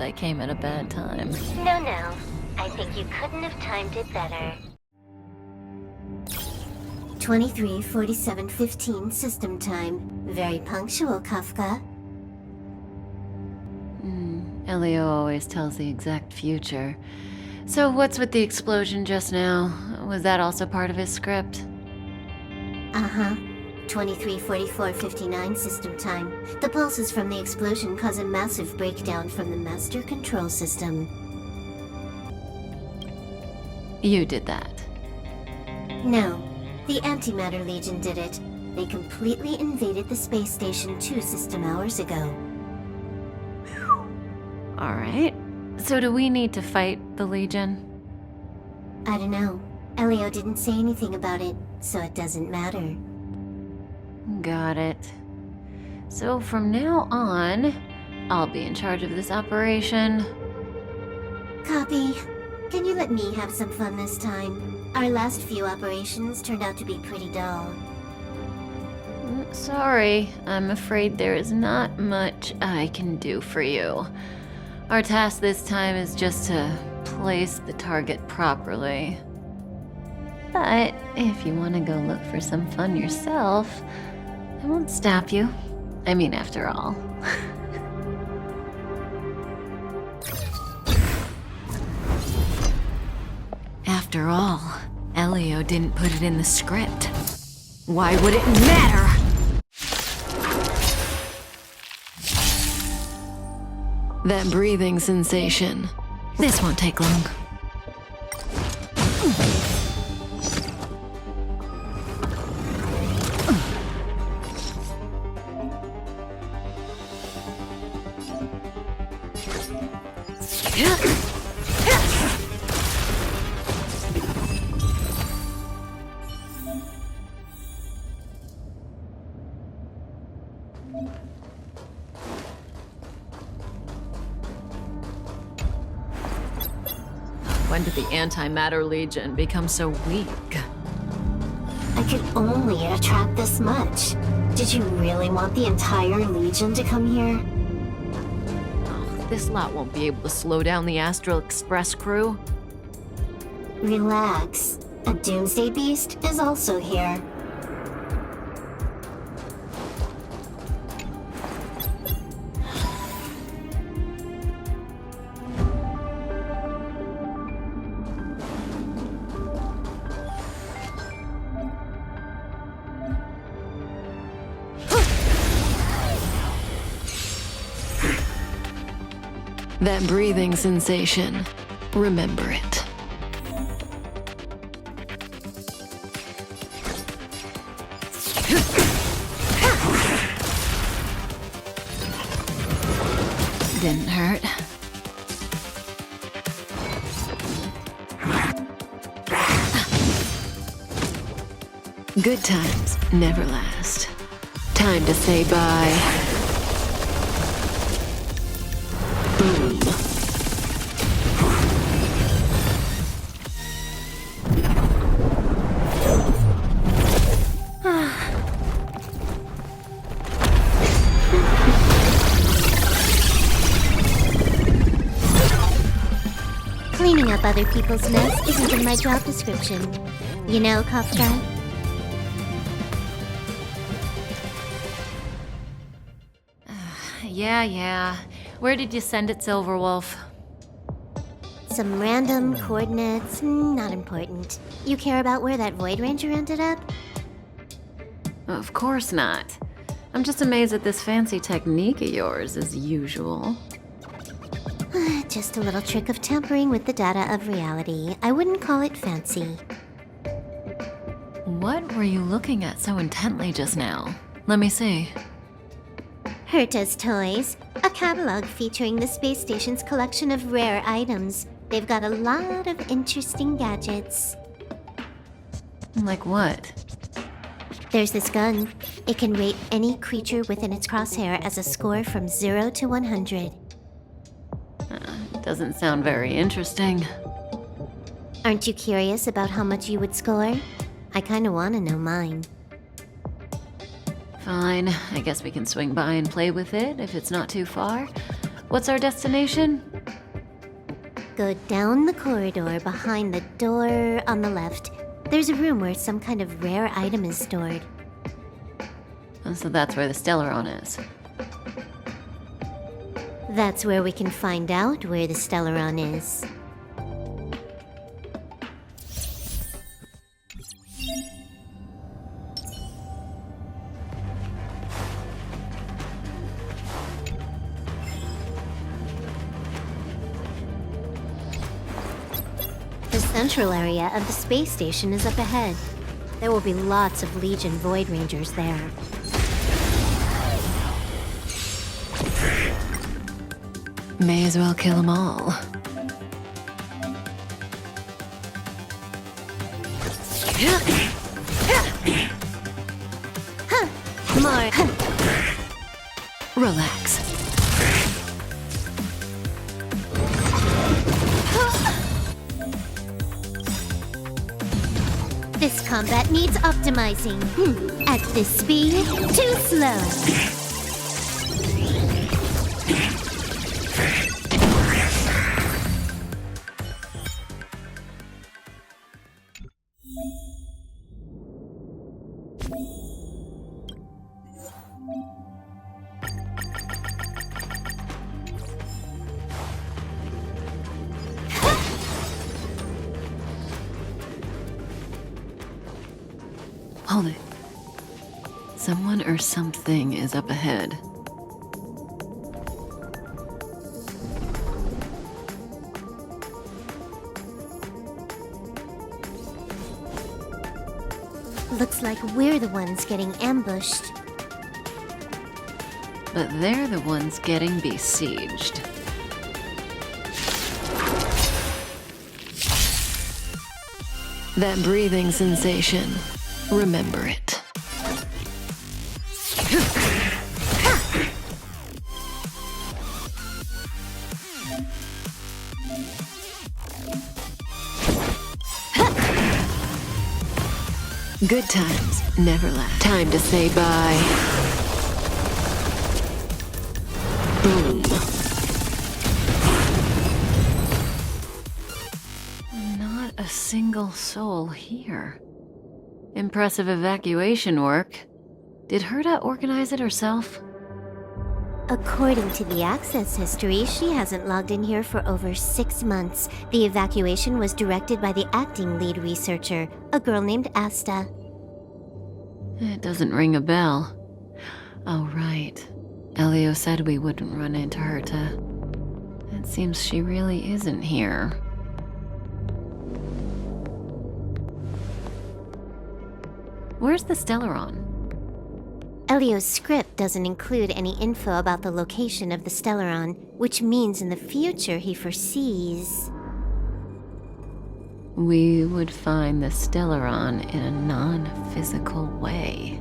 I came at a bad time. No. I think you couldn't have timed it better. 23:47:15 system time. Very punctual, Kafka. Elio always tells the exact future. So what's with the explosion just now? Was that also part of his script? Uh-huh. 23:44:59 system time. The pulses from the explosion cause a massive breakdown from the master control system. You did that. No, the Antimatter Legion did it. They completely invaded the space station 2 system hours ago. Alright. So do we need to fight the Legion? I don't know. Elio didn't say anything about it, so it doesn't matter. Got it. So from now on, I'll be in charge of this operation. Copy. Can you let me have some fun this time? Our last few operations turned out to be pretty dull. Sorry, I'm afraid there is not much I can do for you. Our task this time is just to place the target properly. But if you want to go look for some fun yourself, I won't stop you. I mean, after all. After all, Elio didn't put it in the script. Why would it matter? That breathing sensation. This won't take long. When did the Antimatter Legion become so weak? I could only attract this much. Did you really want the entire Legion to come here? Oh, this lot won't be able to slow down the Astral Express crew. Relax. A Doomsday Beast is also here. That breathing sensation. Remember it. Didn't hurt. Good times never last. Time to say bye. Boom. Cleaning up other people's mess isn't in my job description. You know, Kafka? Yeah. Where did you send it, Silverwolf? Some random coordinates, not important. You care about where that Void Ranger ended up? Of course not. I'm just amazed at this fancy technique of yours, as usual. Just a little trick of tampering with the data of reality. I wouldn't call it fancy. What were you looking at so intently just now? Let me see. Herta's Toys, a catalog featuring the space station's collection of rare items. They've got a lot of interesting gadgets. Like what? There's this gun. It can rate any creature within its crosshair as a score from 0 to 100. Doesn't sound very interesting. Aren't you curious about how much you would score? I kinda wanna know mine. Fine, I guess we can swing by and play with it if it's not too far. What's our destination? Go down the corridor behind the door on the left. There's a room where some kind of rare item is stored. Oh, so that's where the Stellaron is. That's where we can find out where the Stellaron is. The central area of the space station is up ahead. There will be lots of Legion Void Rangers there. May as well kill them all. More. Relax. This combat needs optimizing. At this speed, too slow. Hold it. Someone or something is up ahead. Looks like we're the ones getting ambushed. But they're the ones getting besieged. That breathing sensation. Remember it. Good times never last. Time to say bye. Boom. Not a single soul here. Impressive evacuation work. Did Herta organize it herself? According to the access history, she hasn't logged in here for over 6 months. The evacuation was directed by the acting lead researcher, a girl named Asta. It doesn't ring a bell. Oh, right. Elio said we wouldn't run into Herta. It seems she really isn't here. Where's the Stellaron? Elio's script doesn't include any info about the location of the Stellaron, which means in the future he foresees... We would find the Stellaron in a non-physical way.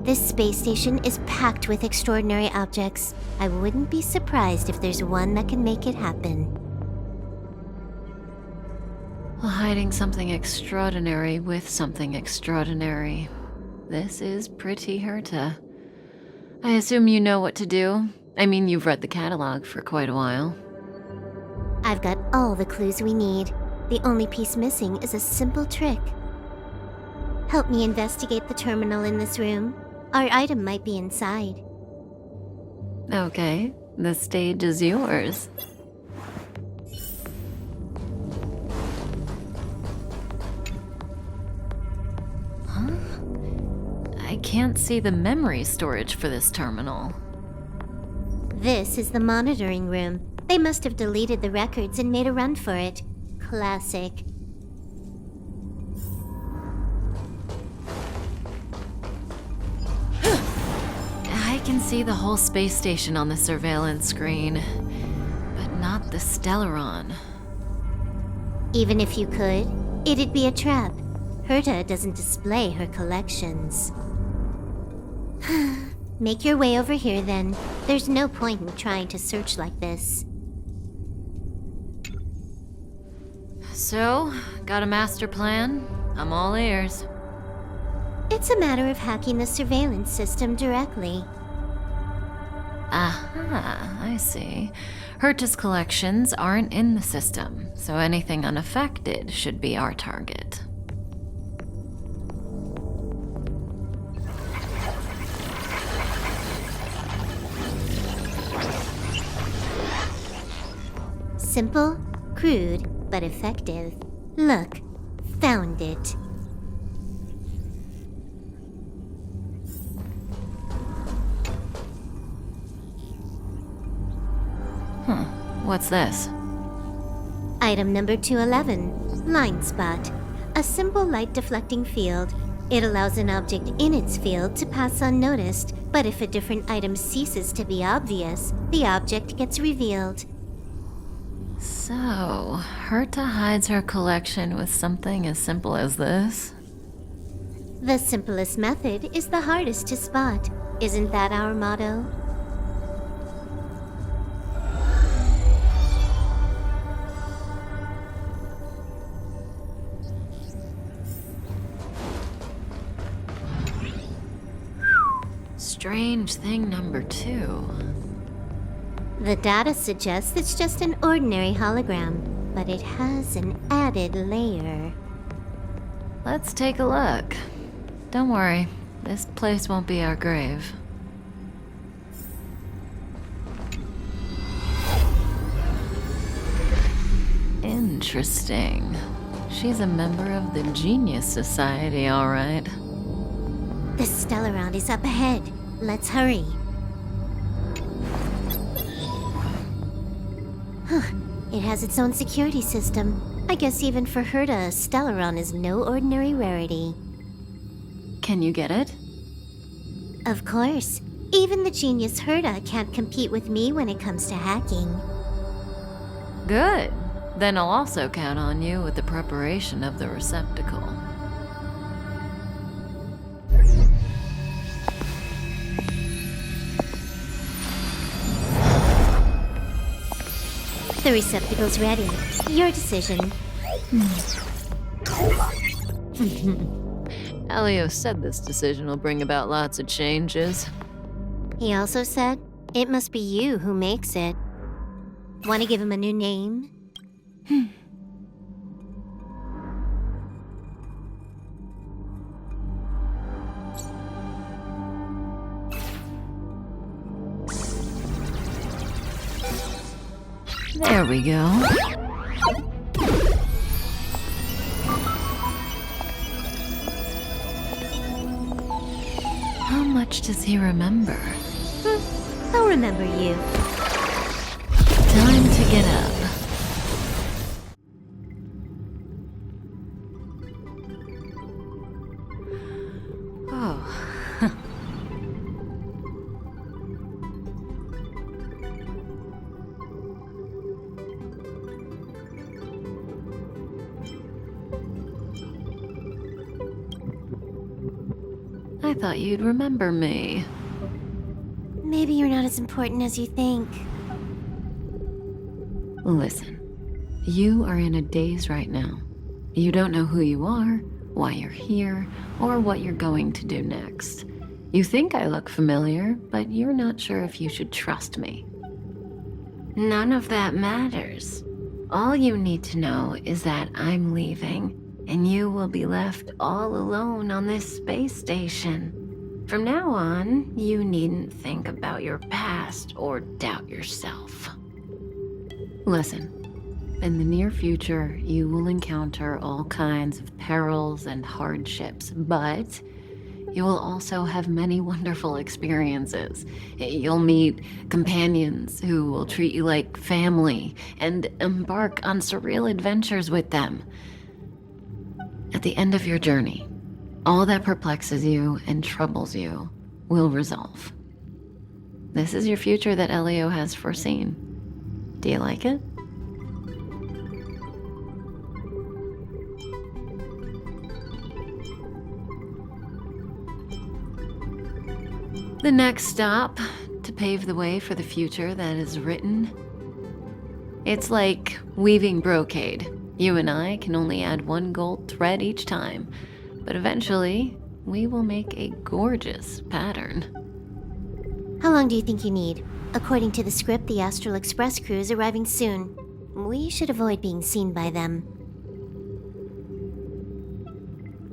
This space station is packed with extraordinary objects. I wouldn't be surprised if there's one that can make it happen. Well, hiding something extraordinary with something extraordinary. This is pretty Herta. I assume you know what to do. I mean, you've read the catalog for quite a while. I've got all the clues we need. The only piece missing is a simple trick. Help me investigate the terminal in this room. Our item might be inside. Okay, the stage is yours. Huh? I can't see the memory storage for this terminal. This is the monitoring room. They must have deleted the records and made a run for it. Classic. I can see the whole space station on the surveillance screen, but not the Stellaron. Even if you could, it'd be a trap. Herta doesn't display her collections. Make your way over here then. There's no point in trying to search like this. So, got a master plan? I'm all ears. It's a matter of hacking the surveillance system directly. Aha, I see. Herta's collections aren't in the system, so anything unaffected should be our target. Simple, crude, but effective. Look, found it. What's this? Item number 211, Line Spot. A simple light deflecting field. It allows an object in its field to pass unnoticed, but if a different item ceases to be obvious, the object gets revealed. So, Herta hides her collection with something as simple as this? The simplest method is the hardest to spot. Isn't that our motto? Strange thing number 2. The data suggests it's just an ordinary hologram, but it has an added layer. Let's take a look. Don't worry, this place won't be our grave. Interesting. She's a member of the Genius Society, all right. The Stellaround is up ahead. Let's hurry. It has its own security system. I guess even for Herta, Stellaron is no ordinary rarity. Can you get it? Of course. Even the genius Herta can't compete with me when it comes to hacking. Good. Then I'll also count on you with the preparation of the receptacle. The receptacle's ready. Your decision. Elio said this decision will bring about lots of changes. He also said, it must be you who makes it. Want to give him a new name? There we go. How much does he remember? I'll remember you. Time to get up. Oh. I thought you'd remember me. Maybe you're not as important as you think. Listen, you are in a daze right now. You don't know who you are, why you're here, or what you're going to do next. You think I look familiar, but you're not sure if you should trust me. None of that matters. All you need to know is that I'm leaving, and you will be left all alone on this space station. From now on, you needn't think about your past or doubt yourself. Listen, in the near future, you will encounter all kinds of perils and hardships, but you will also have many wonderful experiences. You'll meet companions who will treat you like family and embark on surreal adventures with them. At the end of your journey, all that perplexes you and troubles you will resolve. This is your future that Elio has foreseen. Do you like it? The next stop, to pave the way for the future that is written. It's like weaving brocade. You and I can only add one gold thread each time, but eventually we will make a gorgeous pattern. How long do you think you need? According to the script, the Astral Express crew is arriving soon. We should avoid being seen by them.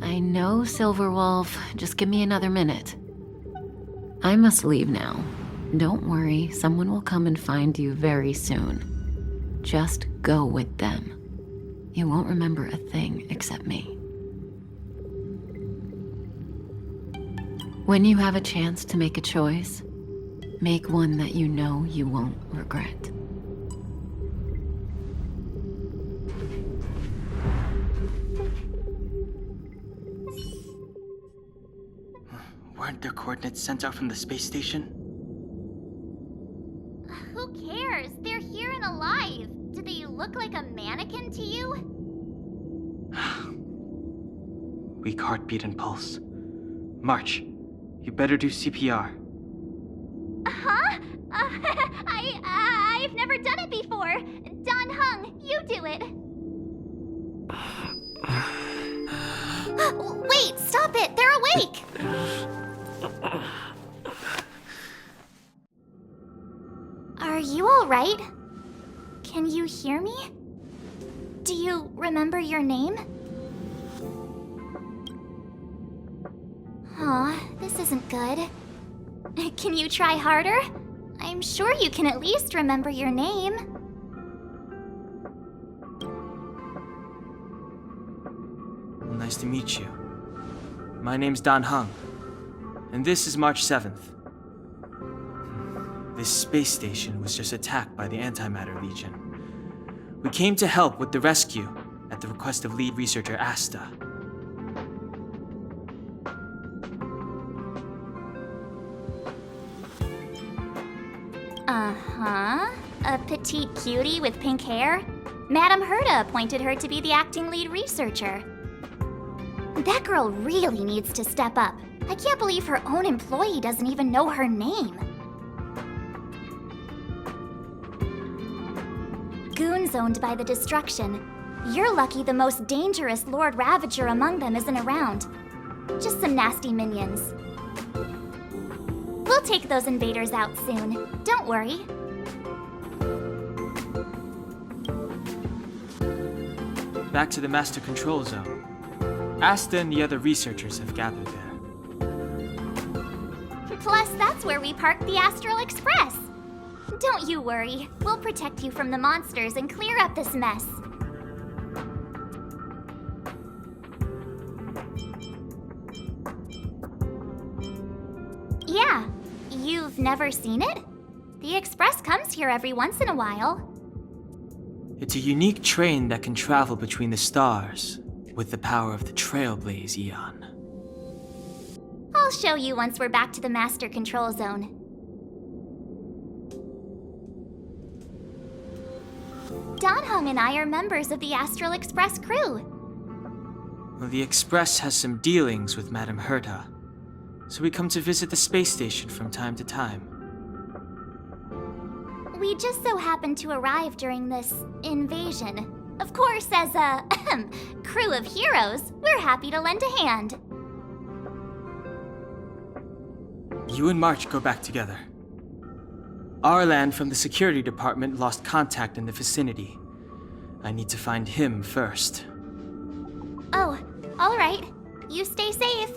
I know, Silverwolf. Just give me another minute. I must leave now. Don't worry, someone will come and find you very soon. Just go with them. You won't remember a thing except me. When you have a chance to make a choice, make one that you know you won't regret. Weren't their coordinates sent out from the space station? Who cares? They're here and alive. Do they look like a mannequin to you? Weak heartbeat and pulse. March, you better do CPR. Huh? I've never done it before. Don Hung, you do it. Wait, stop it! They're awake! Are you alright? Can you hear me? Do you remember your name? Aw, this isn't good. Can you try harder? I'm sure you can at least remember your name. Well, nice to meet you. My name's Don Hung, and this is March 7th. This space station was just attacked by the Antimatter Legion. We came to help with the rescue at the request of lead researcher Asta. Uh-huh. A petite cutie with pink hair? Madame Herta appointed her to be the acting lead researcher. That girl really needs to step up. I can't believe her own employee doesn't even know her name. Goons owned by the destruction. You're lucky the most dangerous Lord Ravager among them isn't around. Just some nasty minions. We'll take those invaders out soon. Don't worry. Back to the Master Control Zone. Asta and the other researchers have gathered there. Plus, that's where we parked the Astral Express. Don't you worry. We'll protect you from the monsters and clear up this mess. Yeah, you've never seen it? The Express comes here every once in a while. It's a unique train that can travel between the stars with the power of the Trailblaze Eon. I'll show you once we're back to the Master Control Zone. Don Hung and I are members of the Astral Express crew. Well, the Express has some dealings with Madame Herta, so we come to visit the space station from time to time. We just so happened to arrive during this invasion. Of course, as a crew of heroes, we're happy to lend a hand. You and March go back together. Arlan from the security department lost contact in the vicinity. I need to find him first. Oh, all right. You stay safe.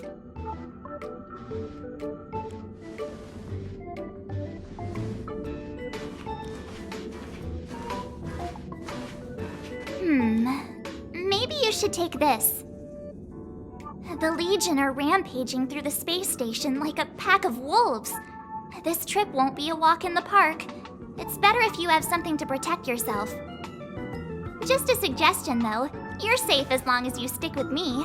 Maybe you should take this. The Legion are rampaging through the space station like a pack of wolves. This trip won't be a walk in the park. It's better if you have something to protect yourself. Just a suggestion, though. You're safe as long as you stick with me.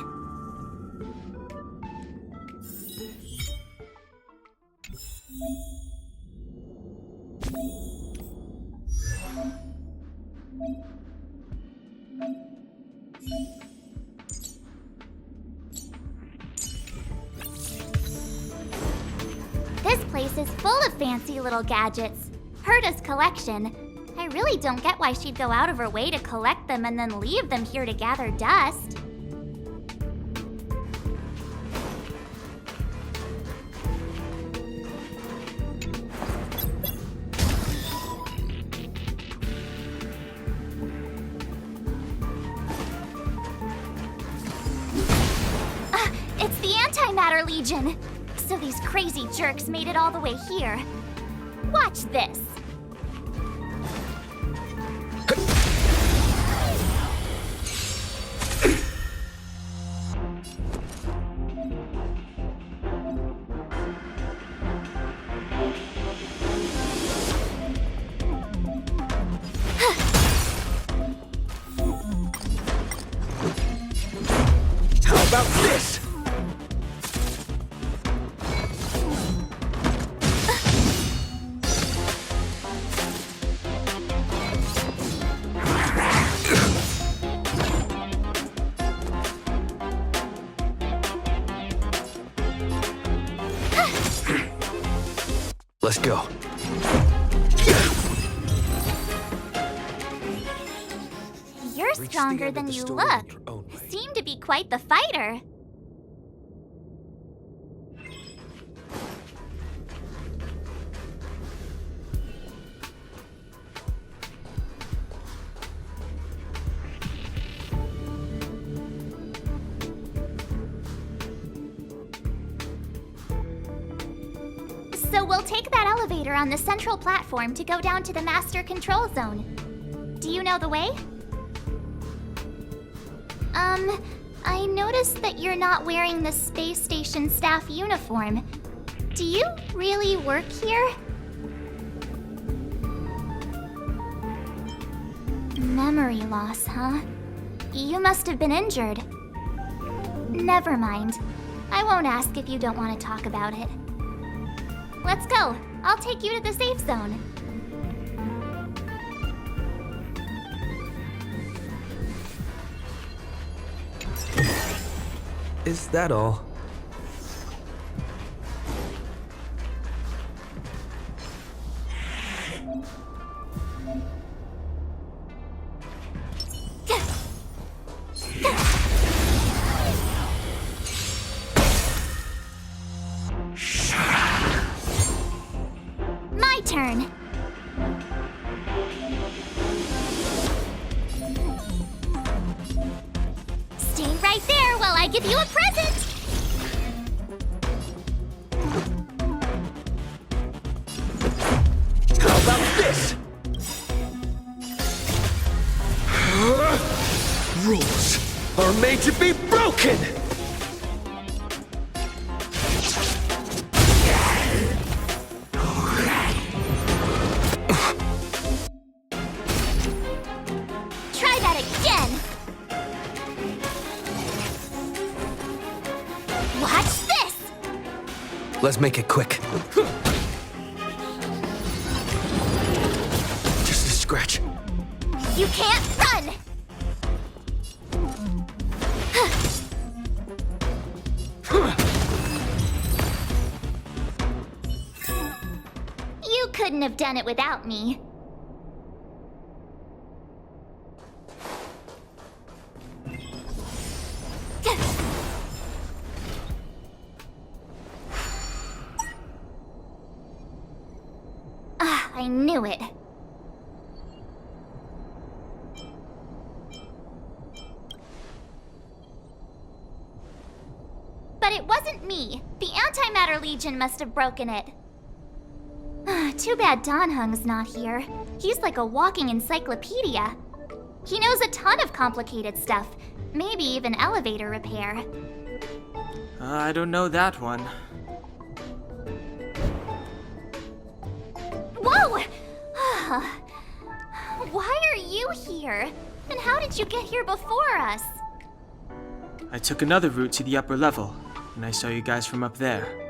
This place is full of fancy little gadgets. Herta's collection. I really don't get why she'd go out of her way to collect them and then leave them here to gather dust. Legion. So these crazy jerks made it all the way here. Watch this. How about this? Let's go. You're Reach the stronger end of than the you story in look. your own way. Seem to be quite the fighter. So we'll take that elevator on the central platform to go down to the master control zone. Do you know the way? I noticed that you're not wearing the space station staff uniform. Do you really work here? Memory loss, huh? You must have been injured. Never mind. I won't ask if you don't want to talk about it. Let's go. I'll take you to the safe zone. Is that all? My turn. Stay right there while I give you a present. How about this? Rules are made to be broken! Try that again. Watch this. Let's make it quick. Just a scratch. You can't run. You couldn't have done it without me. Ah, I knew it. But it wasn't me. The Antimatter Legion must have broken it. Too bad Donhung's not here. He's like a walking encyclopedia. He knows a ton of complicated stuff, maybe even elevator repair. I don't know that one. Whoa! Why are you here? And how did you get here before us? I took another route to the upper level, and I saw you guys from up there.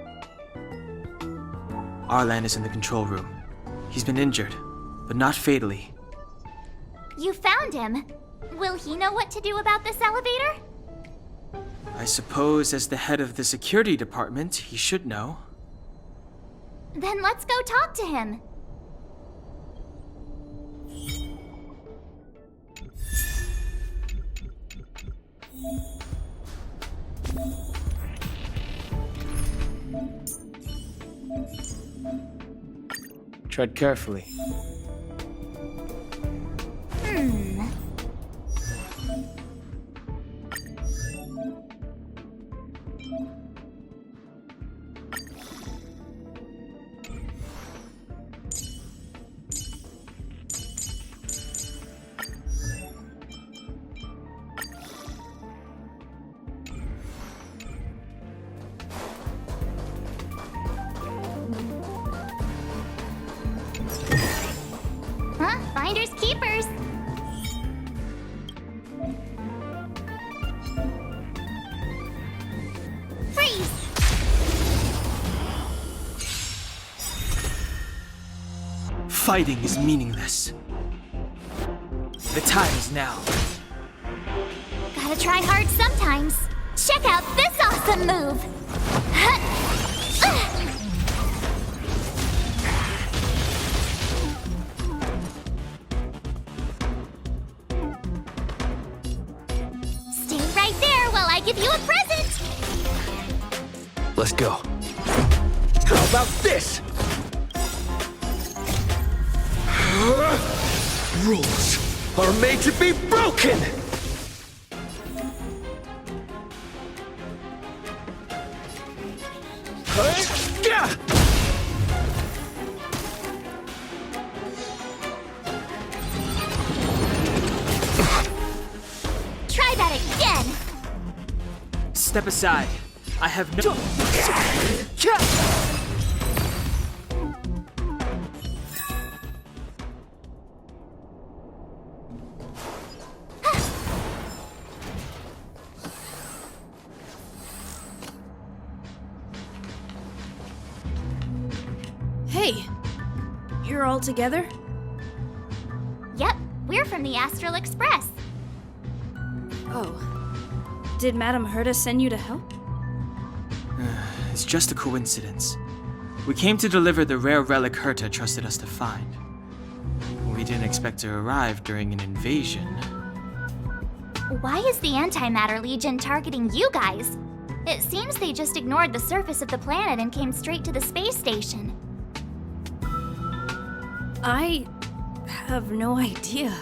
Arlan is in the control room. He's been injured, but not fatally. You found him. Will he know what to do about this elevator? I suppose as the head of the security department, he should know. Then let's go talk to him. Tread carefully. Fighting is meaningless. The time is now. Gotta try hard sometimes. Check out this awesome move! Stay right there while I give you a present! Let's go. How about this? Rules are made to be broken! Try that again! Step aside. I have no. Hey, you're all together? Yep, we're from the Astral Express. Oh. Did Madame Herta send you to help? It's just a coincidence. We came to deliver the rare relic Herta trusted us to find. We didn't expect to arrive during an invasion. Why is the Antimatter Legion targeting you guys? It seems they just ignored the surface of the planet and came straight to the space station. I have no idea.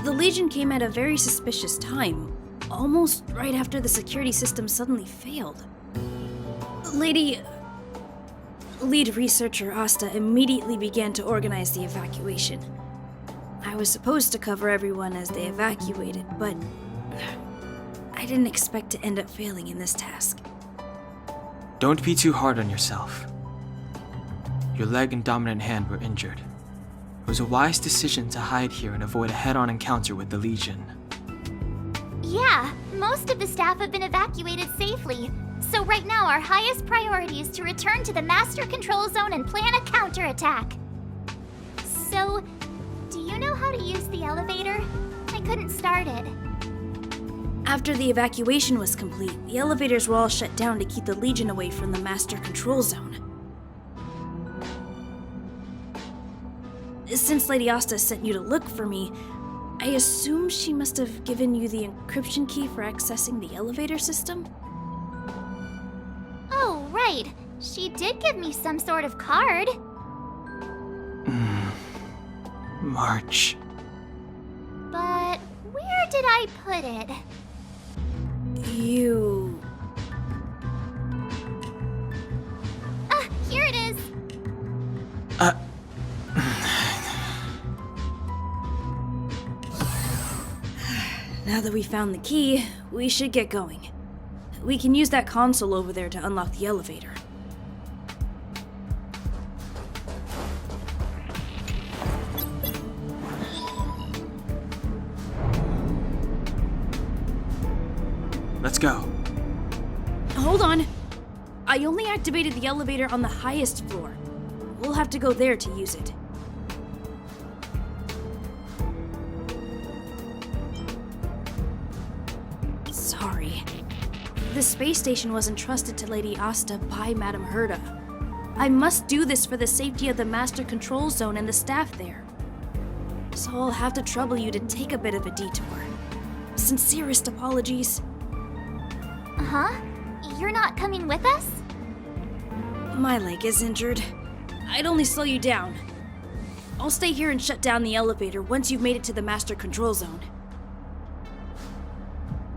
The Legion came at a very suspicious time, almost right after the security system suddenly failed. Lead researcher Asta immediately began to organize the evacuation. I was supposed to cover everyone as they evacuated, but I didn't expect to end up failing in this task. Don't be too hard on yourself. Your leg and dominant hand were injured. It was a wise decision to hide here and avoid a head-on encounter with the Legion. Yeah, most of the staff have been evacuated safely. So right now our highest priority is to return to the Master Control Zone and plan a counterattack. So, do you know how to use the elevator? I couldn't start it. After the evacuation was complete, the elevators were all shut down to keep the Legion away from the Master Control Zone. Since Lady Asta sent you to look for me, I assume she must have given you the encryption key for accessing the elevator system? Oh, right. She did give me some sort of card. March. But where did I put it? You... Ah, here it is. Now that we found the key, we should get going. We can use that console over there to unlock the elevator. Let's go. Hold on. I only activated the elevator on the highest floor. We'll have to go there to use it. Sorry. The space station was entrusted to Lady Asta by Madame Herta. I must do this for the safety of the Master Control Zone and the staff there. So I'll have to trouble you to take a bit of a detour. Sincerest apologies. Huh? You're not coming with us? My leg is injured. I'd only slow you down. I'll stay here and shut down the elevator once you've made it to the Master Control Zone.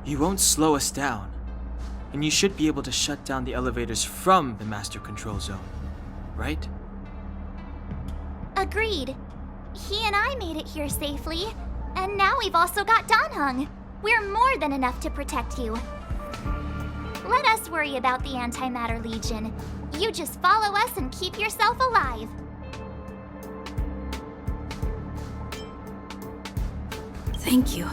You won't slow us down. And you should be able to shut down the elevators from the Master Control Zone, right? Agreed. He and I made it here safely. And now we've also got Danheng. We're more than enough to protect you. Let us worry about the Antimatter Legion. You just follow us and keep yourself alive. Thank you.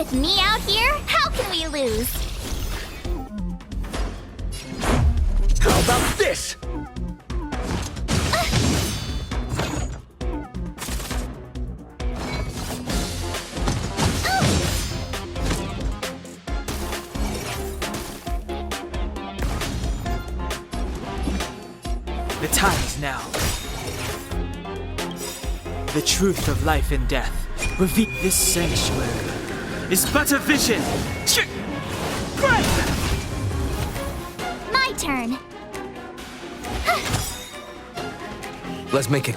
With me out here, how can we lose? How about this? The time is now. The truth of life and death. Reveal this sanctuary is but a vision. My turn. Let's make it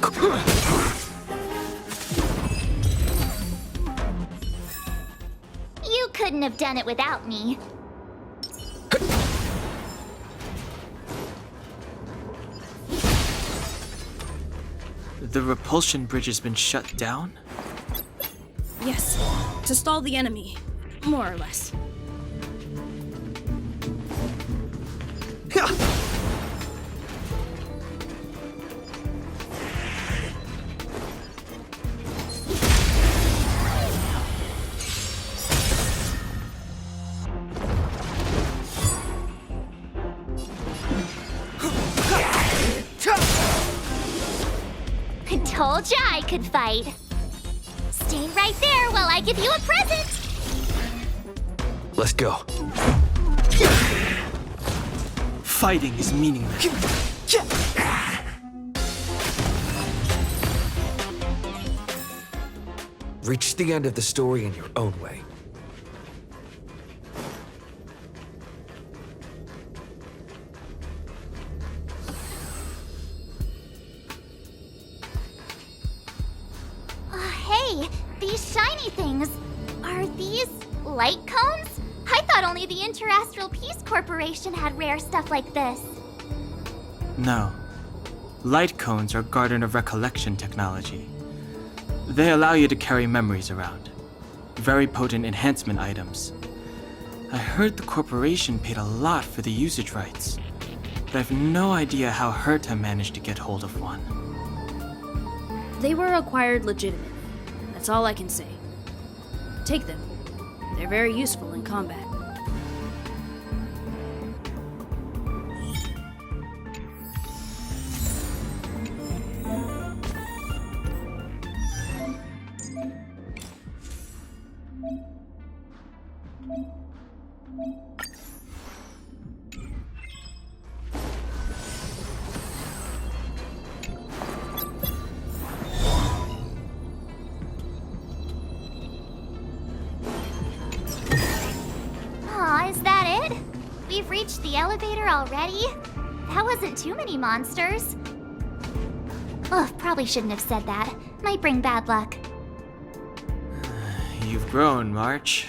You couldn't have done it without me. The repulsion bridge has been shut down? Yes, to stall the enemy, more or less. Told ya I could fight. Stay right there while I give you a present. Let's go. Fighting is meaningless. Reach the end of the story in your own way. Hey, these shiny things. Are these light cones? I thought only the Interastral Peace Corporation had rare stuff like this. No. Light cones are Garden of Recollection technology. They allow you to carry memories around. Very potent enhancement items. I heard the corporation paid a lot for the usage rights, but I've no idea how Herta managed to get hold of one. They were acquired legitimately. That's all I can say. Take them. They're very useful in combat. Aw, is that it? We've reached the elevator already? That wasn't too many monsters. Ugh, probably shouldn't have said that. Might bring bad luck. You've grown, March.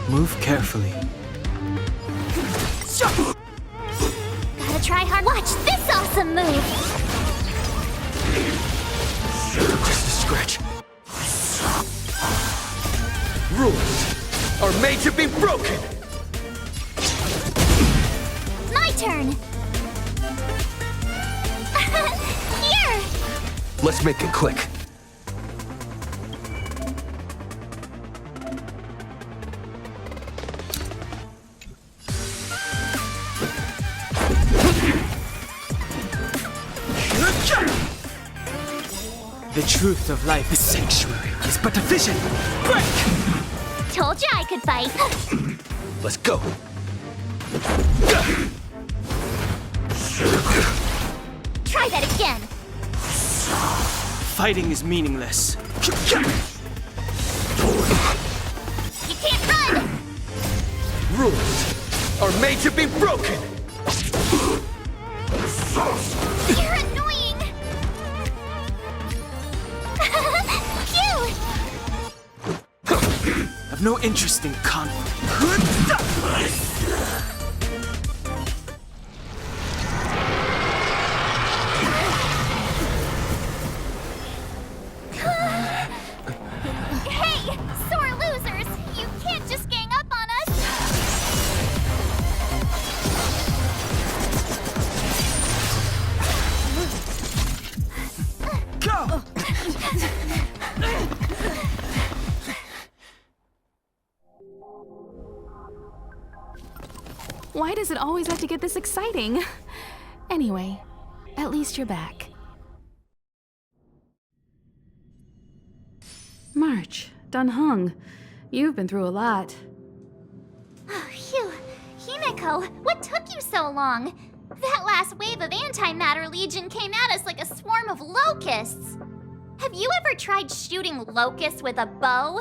Move carefully. Gotta try hard. Watch this awesome move! Just a scratch. Rules are made to be broken! My turn! Here! Let's make it click. The truth of life is sanctuary is but a vision. Break! Told ya I could fight. Let's go. Try that again. Fighting is meaningless. You can't run! Rules are made to be broken! You're annoying! Cute! I've no interest in conflict. Why does it always have to get this exciting? Anyway, at least you're back. March, Dunhung, you've been through a lot. Oh, phew. Himeko, what took you so long? That last wave of antimatter legion came at us like a swarm of locusts. Have you ever tried shooting locusts with a bow?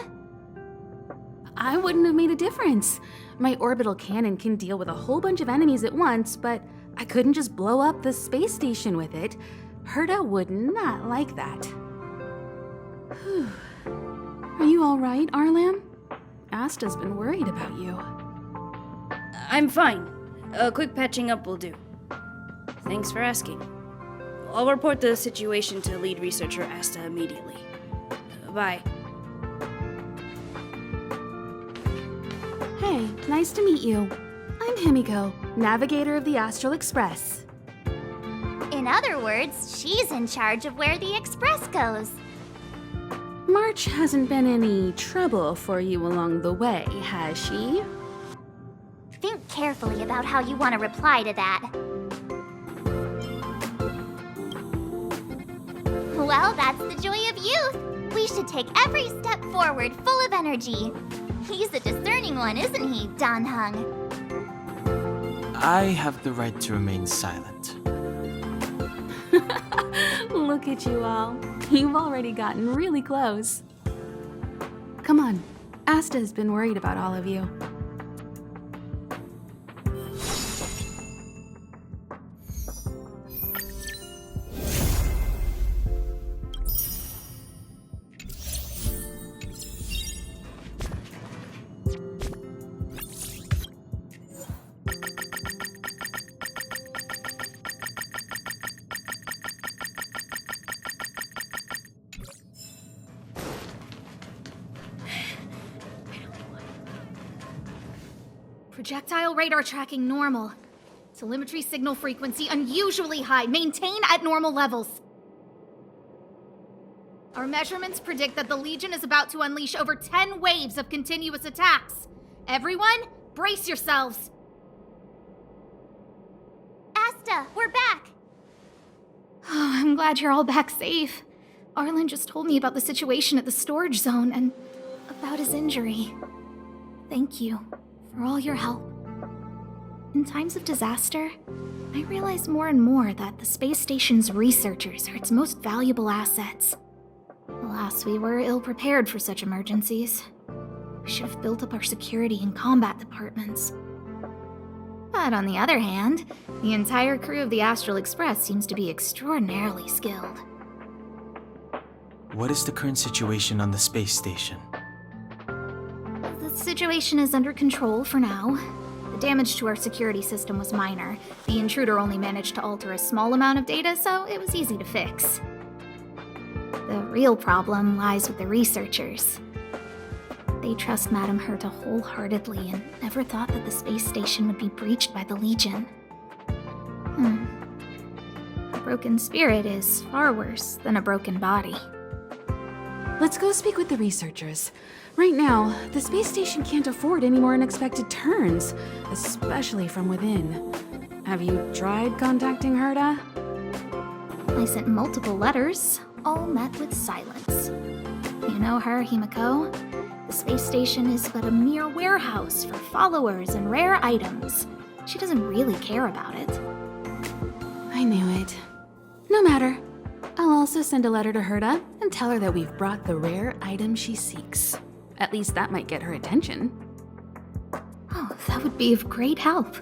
I wouldn't have made a difference. My orbital cannon can deal with a whole bunch of enemies at once, but I couldn't just blow up the space station with it. Herta would not like that. Whew. Are you all right, Arlam? Asta's been worried about you. I'm fine. A quick patching up will do. Thanks for asking. I'll report the situation to lead researcher Asta immediately. Bye. Hey, nice to meet you. I'm Himiko, navigator of the Astral Express. In other words, she's in charge of where the express goes. March hasn't been any trouble for you along the way, has she? Think carefully about how you want to reply to that. Well, that's the joy of youth. We should take every step forward full of energy. He's a discerning one, isn't he, Danhung? I have the right to remain silent. Look at you all. You've already gotten really close. Come on. Asta has been worried about all of you. Projectile radar tracking normal. Telemetry signal frequency unusually high. Maintain at normal levels. Our measurements predict that the Legion is about to unleash over 10 waves of continuous attacks. Everyone, brace yourselves. Asta, we're back. Oh, I'm glad you're all back safe. Arlen just told me about the situation at the storage zone and about his injury. Thank you for all your help. In times of disaster, I realize more and more that the space station's researchers are its most valuable assets. Alas, we were ill-prepared for such emergencies. We should have built up our security and combat departments. But on the other hand, the entire crew of the Astral Express seems to be extraordinarily skilled. What is the current situation on the space station? The situation is under control for now. The damage to our security system was minor. The intruder only managed to alter a small amount of data, so it was easy to fix. The real problem lies with the researchers. They trust Madame Herta wholeheartedly and never thought that the space station would be breached by the Legion. A broken spirit is far worse than a broken body. Let's go speak with the researchers. Right now, the space station can't afford any more unexpected turns, especially from within. Have you tried contacting Herta? I sent multiple letters, all met with silence. You know her, Himiko? The space station is but a mere warehouse for followers and rare items. She doesn't really care about it. I knew it. No matter. I'll also send a letter to Herta and tell her that we've brought the rare item she seeks. At least that might get her attention. Oh, that would be of great help.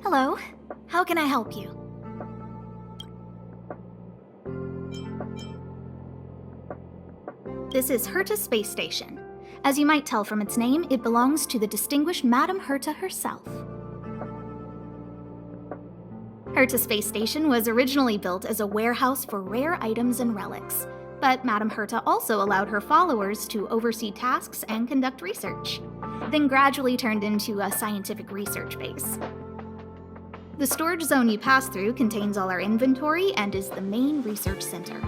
Hello. How can I help you? This is Herta Space Station. As you might tell from its name, it belongs to the distinguished Madame Herta herself. Herta Space Station was originally built as a warehouse for rare items and relics, but Madame Herta also allowed her followers to oversee tasks and conduct research, then gradually turned into a scientific research base. The storage zone you pass through contains all our inventory and is the main research center.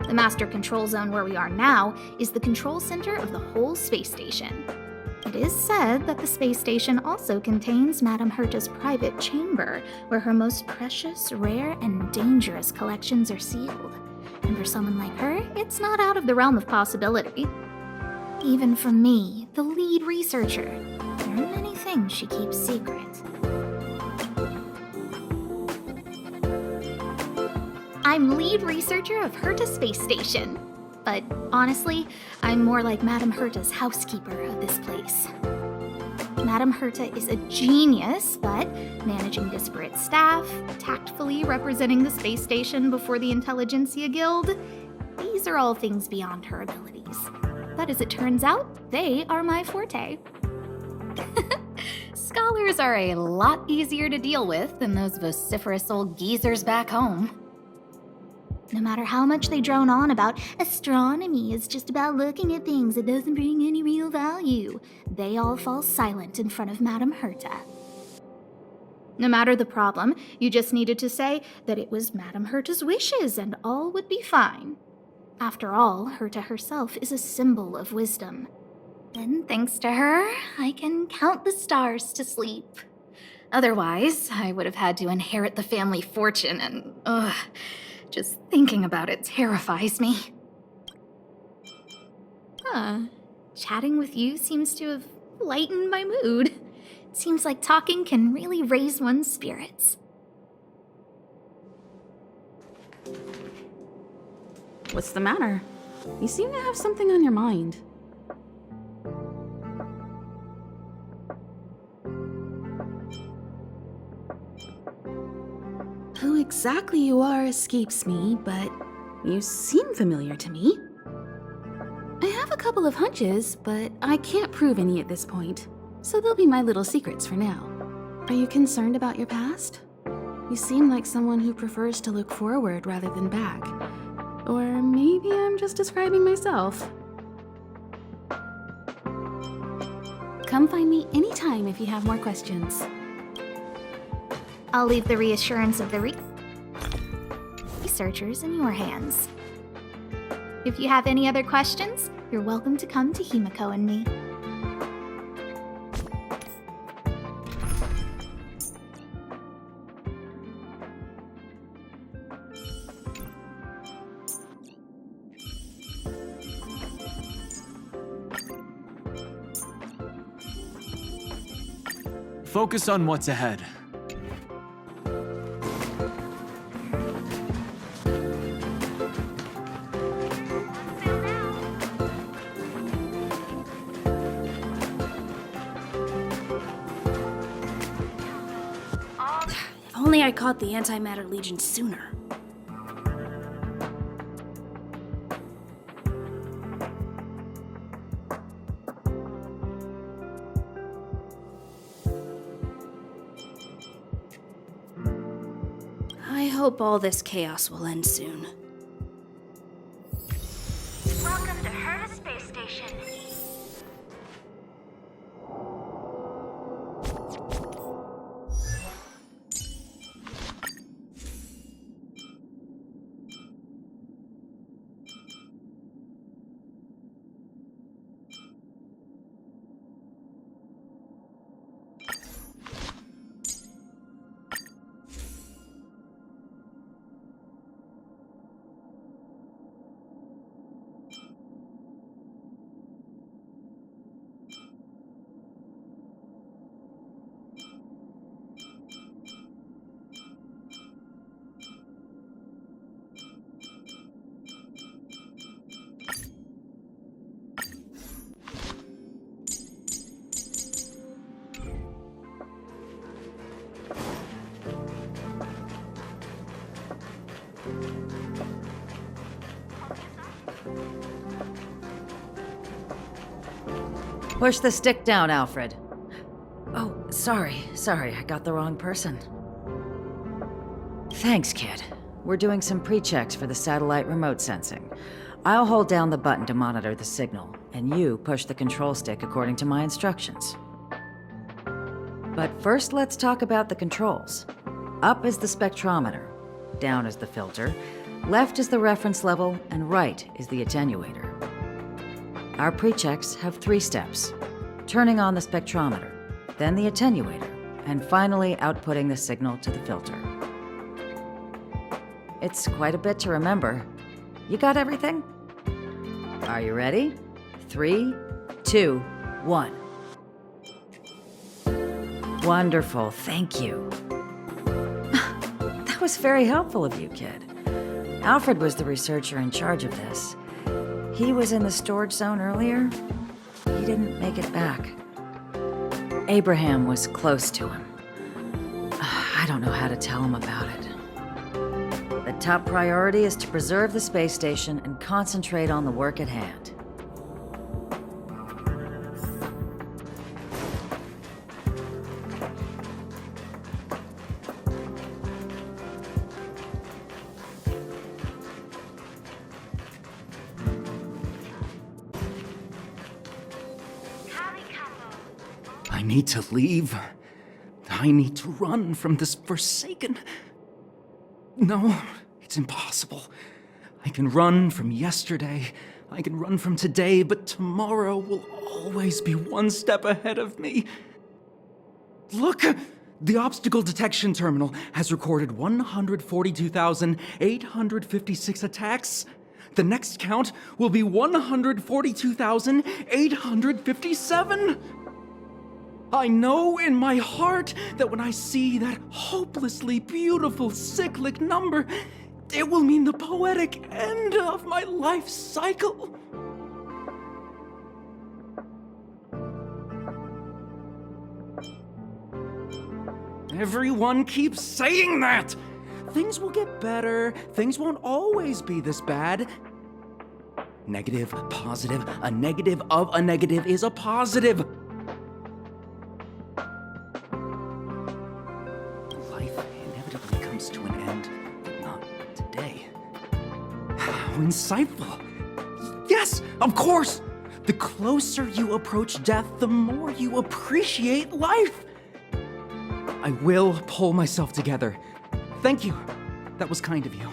The master control zone where we are now is the control center of the whole space station. It is said that the space station also contains Madame Herta's private chamber, where her most precious, rare, and dangerous collections are sealed. And for someone like her, it's not out of the realm of possibility. Even from me, the lead researcher, there are many things she keeps secret. I'm lead researcher of Herta Space Station. But honestly, I'm more like Madame Herta's housekeeper of this place. Madame Herta is a genius, but managing disparate staff, tactfully representing the space station before the Intelligentsia Guild, these are all things beyond her abilities. But as it turns out, they are my forte. Scholars are a lot easier to deal with than those vociferous old geezers back home. No matter how much they drone on about astronomy is just about looking at things that doesn't bring any real value, they all fall silent in front of Madame Herta. No matter the problem, you just needed to say that it was Madame Herta's wishes and all would be fine. After all, Herta herself is a symbol of wisdom. And thanks to her, I can count the stars to sleep. Otherwise, I would have had to inherit the family fortune and, just thinking about it terrifies me. Chatting with you seems to have lightened my mood. It seems like talking can really raise one's spirits. What's the matter? You seem to have something on your mind. Who exactly you are escapes me, but you seem familiar to me. I have a couple of hunches, but I can't prove any at this point, so they'll be my little secrets for now. Are you concerned about your past? You seem like someone who prefers to look forward rather than back. Or maybe I'm just describing myself. Come find me anytime if you have more questions. I'll leave the reassurance of the researchers in your hands. If you have any other questions, you're welcome to come to Himiko and me. Focus on what's ahead. If only I caught the Antimatter Legion sooner. I hope all this chaos will end soon. Welcome to Herta Space Station. Push the stick down, Alfred. Oh, sorry, I got the wrong person. Thanks, kid. We're doing some pre-checks for the satellite remote sensing. I'll hold down the button to monitor the signal, and you push the control stick according to my instructions. But first, let's talk about the controls. Up is the spectrometer, down is the filter, left is the reference level, and right is the attenuator. Our pre-checks have 3 steps. Turning on the spectrometer, then the attenuator, and finally outputting the signal to the filter. It's quite a bit to remember. You got everything? Are you ready? 3, 2, 1. Wonderful, thank you. That was very helpful of you, kid. Alfred was the researcher in charge of this. He was in the storage zone earlier. He didn't make it back. Abraham was close to him. I don't know how to tell him about it. The top priority is to preserve the space station and concentrate on the work at hand. I need to leave. I need to run from this forsaken... No, it's impossible. I can run from yesterday, I can run from today, but tomorrow will always be one step ahead of me. Look! The obstacle detection terminal has recorded 142,856 attacks. The next count will be 142,857. I know in my heart that when I see that hopelessly beautiful cyclic number, it will mean the poetic end of my life cycle. Everyone keeps saying that! Things will get better, things won't always be this bad. Negative, positive, a negative of a negative is a positive. To an end, but not today. How insightful. Yes, of course! The closer you approach death, the more you appreciate life. I will pull myself together. Thank you. That was kind of you.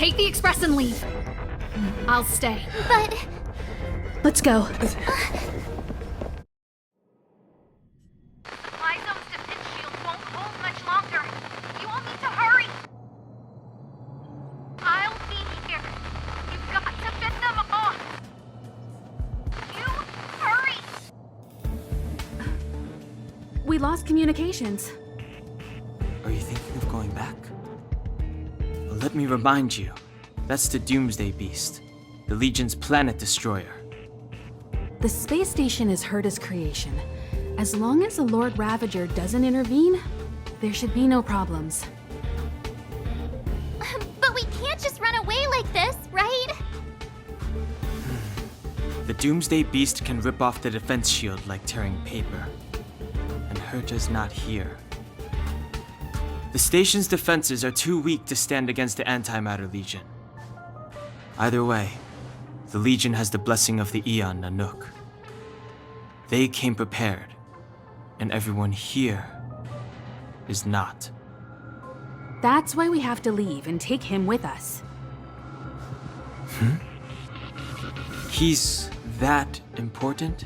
Take the express and leave. I'll stay. But Let's go. Supply zone's defense shield won't hold much longer. You all need to hurry. I'll be here. You've got to fit them off. You hurry. We lost communications. Are you thinking of going back? Well, let me remind you, that's the Doomsday Beast, the Legion's planet destroyer. The space station is Herda's creation. As long as the Lord Ravager doesn't intervene, there should be no problems. but we can't just run away like this, right? The Doomsday Beast can rip off the defense shield like tearing paper. And Herta's not here. The station's defenses are too weak to stand against the Antimatter Legion. Either way, the Legion has the blessing of the Aeon Nanook. They came prepared, and everyone here is not. That's why we have to leave and take him with us. He's that important?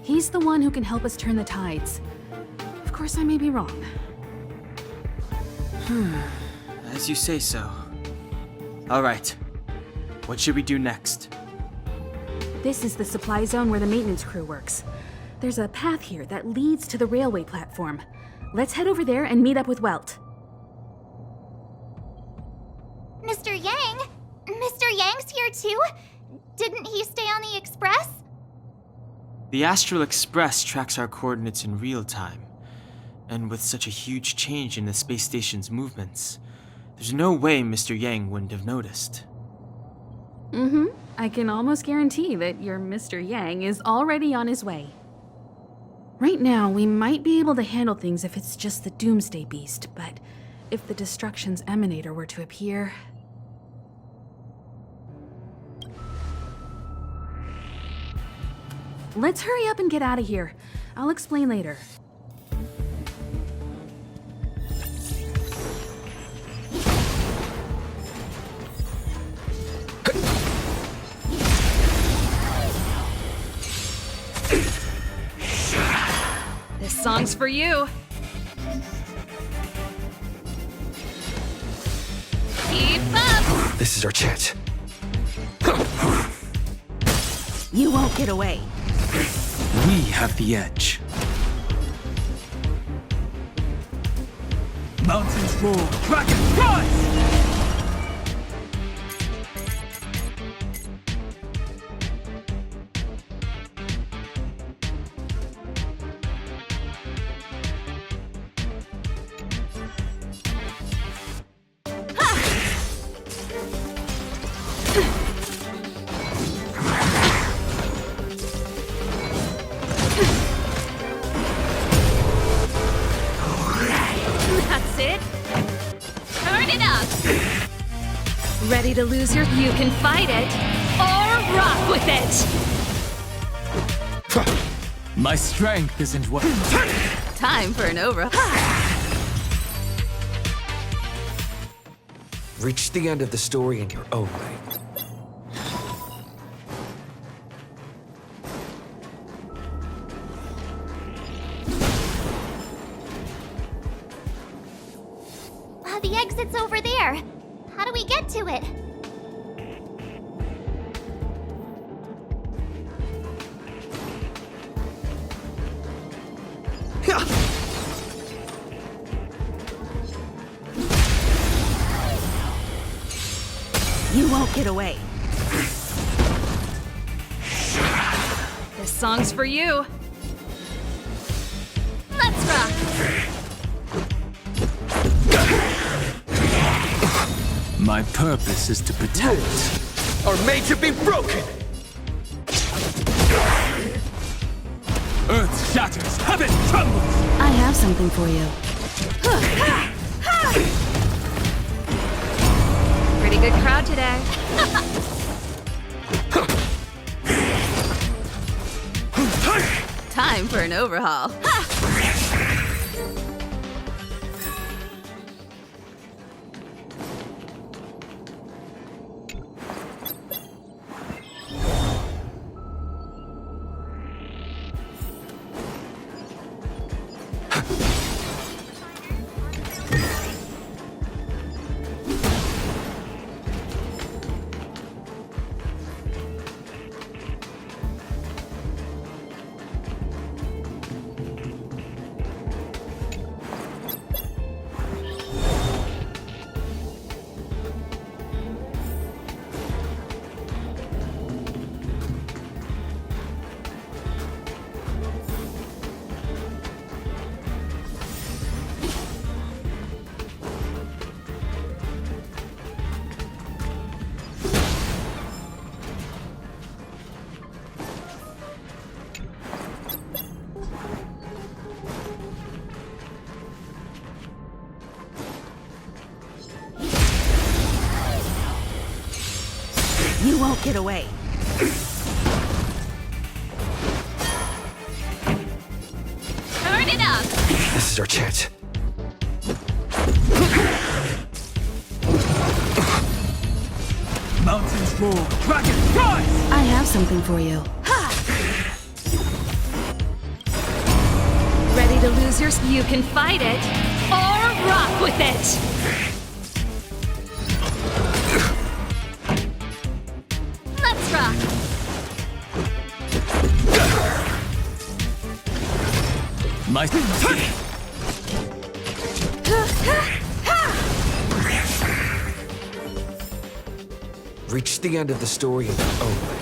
He's the one who can help us turn the tides. Of course, I may be wrong. As you say so. All right. What should we do next? This is the supply zone where the maintenance crew works. There's a path here that leads to the railway platform. Let's head over there and meet up with Welt. Mr. Yang? Mr. Yang's here too? Didn't he stay on the express? The Astral Express tracks our coordinates in real time. And with such a huge change in the space station's movements, there's no way Mr. Yang wouldn't have noticed. I can almost guarantee that your Mr. Yang is already on his way. Right now, we might be able to handle things if it's just the Doomsday Beast, but if the Destruction's Emanator were to appear... Let's hurry up and get out of here. I'll explain later. This song's for you. Keep up. This is our chance. You won't get away. We have the edge. Mountains roar, dragons rise! That's it. Turn it up. Ready to lose your... You can fight it, or rock with it! My strength isn't what... Time for an over... Reach the end of the story in your own way. The exit's over there. How do we get to it? You won't get away. This song's for you. Let's rock! My purpose is to protect. Rules are made to be broken! Earth shatters, heaven trembles! I have something for you. Pretty good crowd today. Time for an overhaul. You won't get away. Turn it up! This is our chance. Mountains roar, dragons rise! I have something for you. Ready to lose yours? You can fight it, or rock with it! Let's rock! My reach the end of the story in your own way.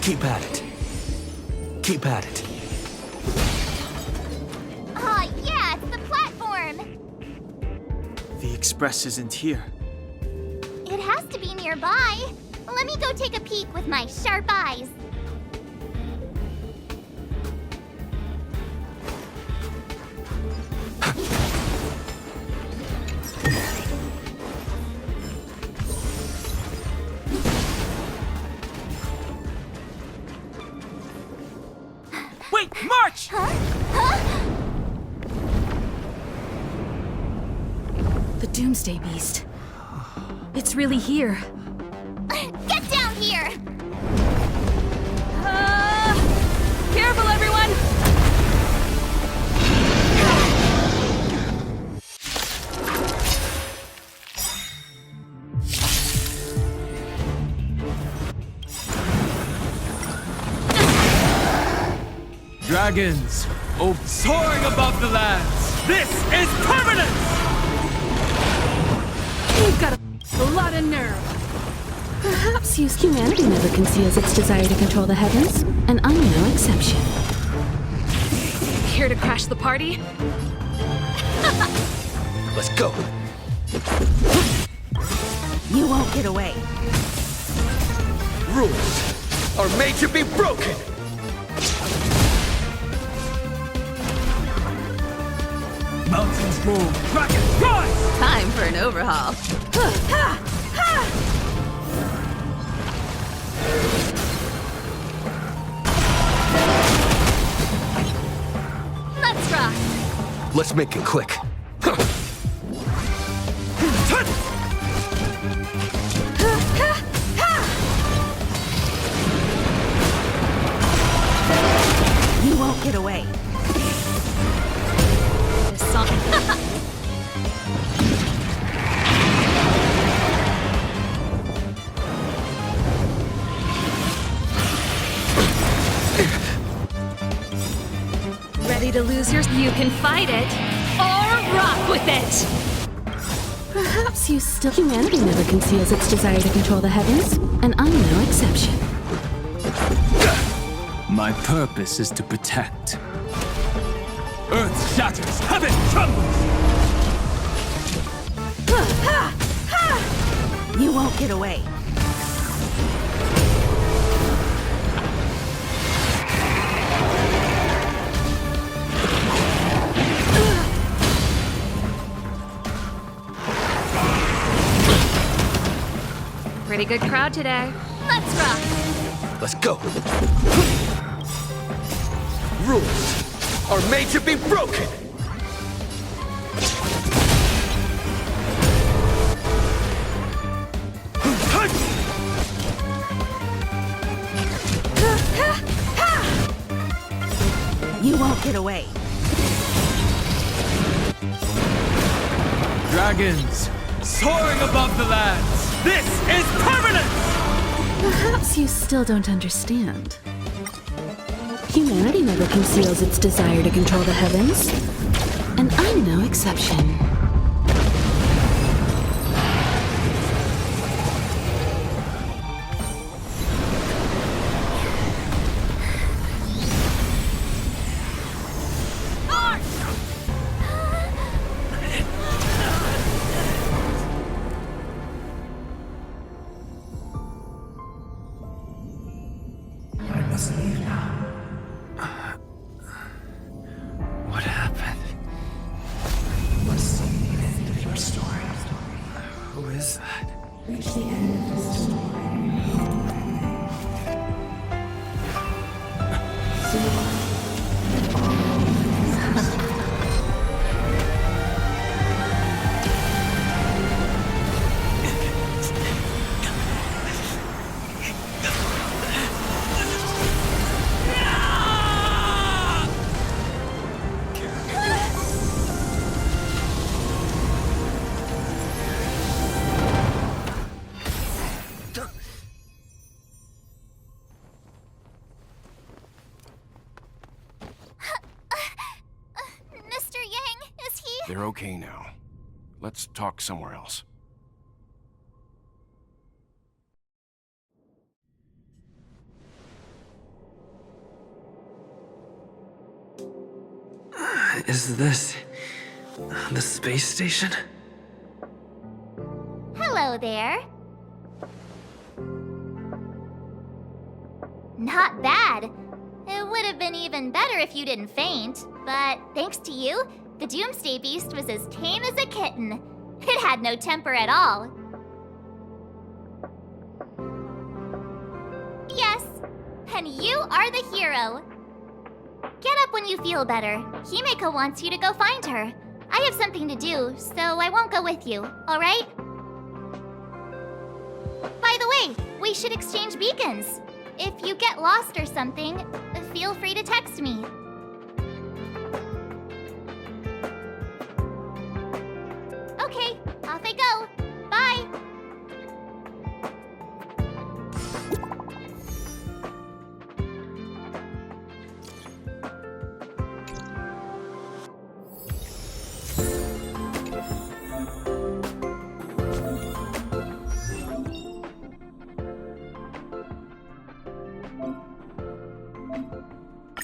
Keep at it. Keep at it. Aw, yeah, it's the platform! The express isn't here. It has to be nearby. Let me go take a peek with my sharp eyes. Wait, March! The Doomsday Beast. It's really here. Get down here! Careful, everyone! Dragons, soaring above the lands. This is permanence! You've got a lot of nerve. Perhaps humanity never conceals its desire to control the heavens, and I'm no exception. Here to crash the party? Let's go. You won't get away. Rules are made to be broken. Mountains roar, dragons rise! Time for an overhaul. Let's rock! Let's make it quick. You won't get away. This song. Ready to lose yours? You can fight it, or rock with it! Perhaps humanity never conceals its desire to control the heavens, and I'm no exception. My purpose is to protect. Earth shatters, heaven trembles! You won't get away. Pretty good crowd today. Let's rock! Let's go. Rules are made to be broken. You won't get away. Dragons, soaring above the lands. This is permanence! Perhaps you still don't understand. Humanity never conceals its desire to control the heavens, and I'm no exception. is that? Mr. Yang, is he? They're okay now. Let's talk somewhere else. Is this the space station? Hello there. Not bad. It would have been even better if you didn't faint, but thanks to you, the Doomsday Beast was as tame as a kitten. It had no temper at all. Yes, and you are the hero. Get up when you feel better. Himeko wants you to go find her. I have something to do, so I won't go with you, alright? By the way, we should exchange beacons. If you get lost or something, feel free to text me. Okay, off I go. Bye!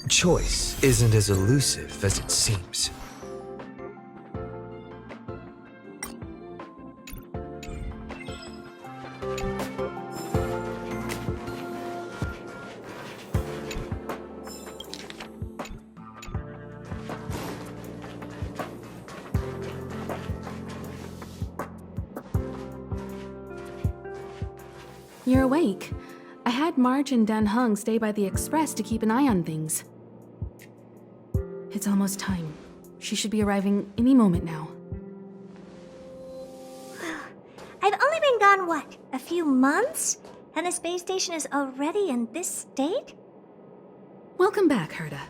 Choice isn't as elusive as it seems. You're awake. I had Marge and Dan Hung stay by the express to keep an eye on things. It's almost time. She should be arriving any moment now. I've only been gone, what, a few months? And the space station is already in this state? Welcome back, Herta.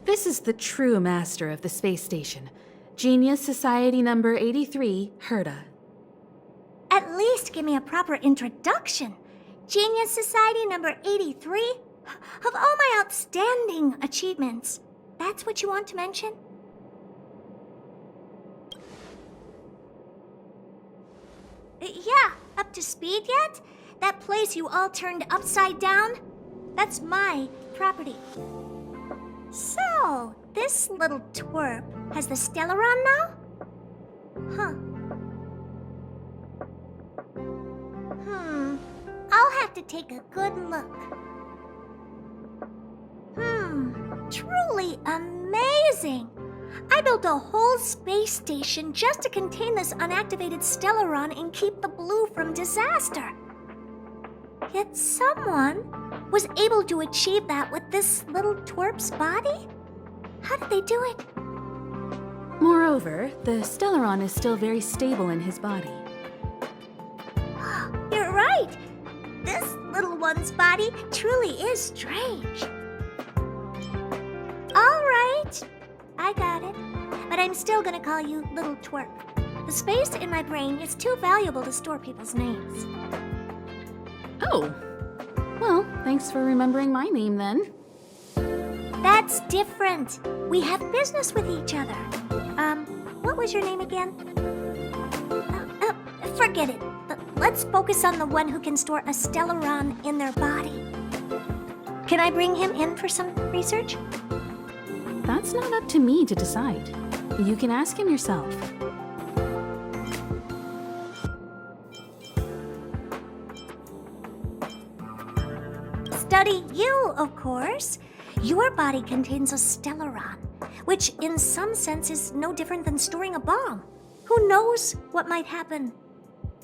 This is the true master of the space station. Genius Society number 83, Herta. At least give me a proper introduction. Genius Society number 83? Of all my outstanding achievements, that's what you want to mention? Yeah, up to speed yet? That place you all turned upside down? That's my property. So, this little twerp has the Stellaron now? Huh. I'll have to take a good look. Truly amazing! I built a whole space station just to contain this unactivated Stellaron and keep the blue from disaster. Yet someone was able to achieve that with this little twerp's body? How did they do it? Moreover, the Stellaron is still very stable in his body. You're right. This little one's body truly is strange. All right, I got it. But I'm still gonna call you Little Twerp. The space in my brain is too valuable to store people's names. Oh. Well, thanks for remembering my name then. That's different. We have business with each other. What was your name again? Forget it. Let's focus on the one who can store a Stellaron in their body. Can I bring him in for some research? That's not up to me to decide. You can ask him yourself. Study you, of course. Your body contains a Stellaron, which in some sense is no different than storing a bomb. Who knows what might happen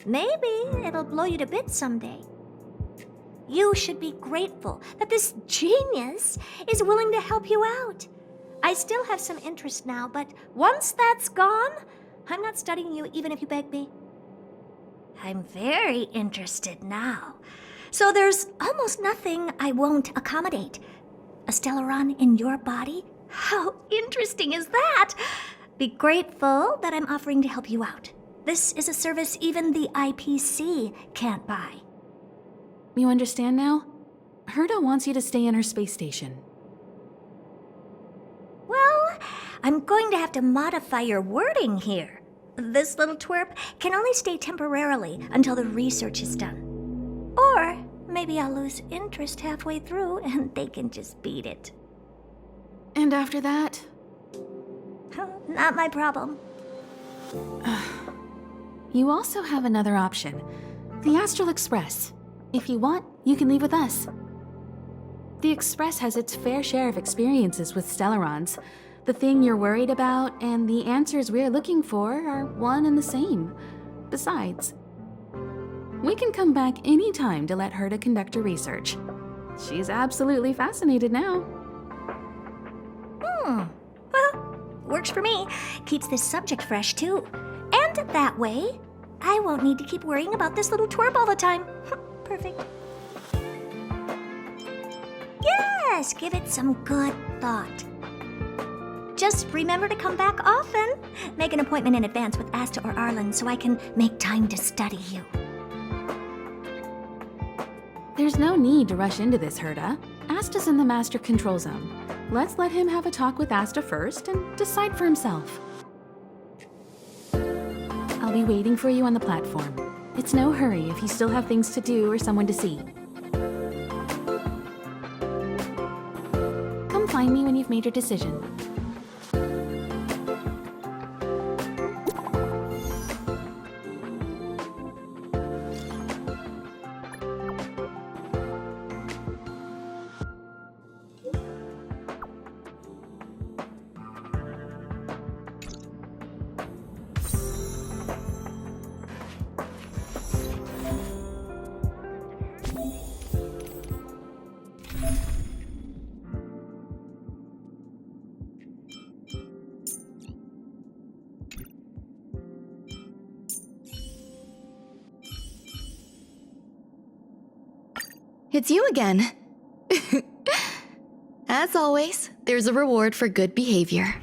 Maybe it'll blow you to bits someday. You should be grateful that this genius is willing to help you out. I still have some interest now, but once that's gone, I'm not studying you even if you beg me. I'm very interested now. So there's almost nothing I won't accommodate. A Stellaron in your body? How interesting is that? Be grateful that I'm offering to help you out. This is a service even the IPC can't buy. You understand now? Herta wants you to stay in her space station. Well, I'm going to have to modify your wording here. This little twerp can only stay temporarily until the research is done. Or maybe I'll lose interest halfway through and they can just beat it. And after that? Not my problem. You also have another option. The Astral Express. If you want, you can leave with us. The Express has its fair share of experiences with Stellarons. The thing you're worried about and the answers we're looking for are one and the same. Besides, we can come back any time to let Herta conduct her research. She's absolutely fascinated now. Well, works for me. Keeps this subject fresh, too. And that way, I won't need to keep worrying about this little twerp all the time. Perfect. Yes, give it some good thought. Just remember to come back often. Make an appointment in advance with Asta or Arlen so I can make time to study you. There's no need to rush into this, Herta. Asta's in the Master Control Zone. Let's let him have a talk with Asta first and decide for himself. I'll be waiting for you on the platform. It's no hurry if you still have things to do or someone to see. Come find me when you've made your decision. It's you again. As always, there's a reward for good behavior.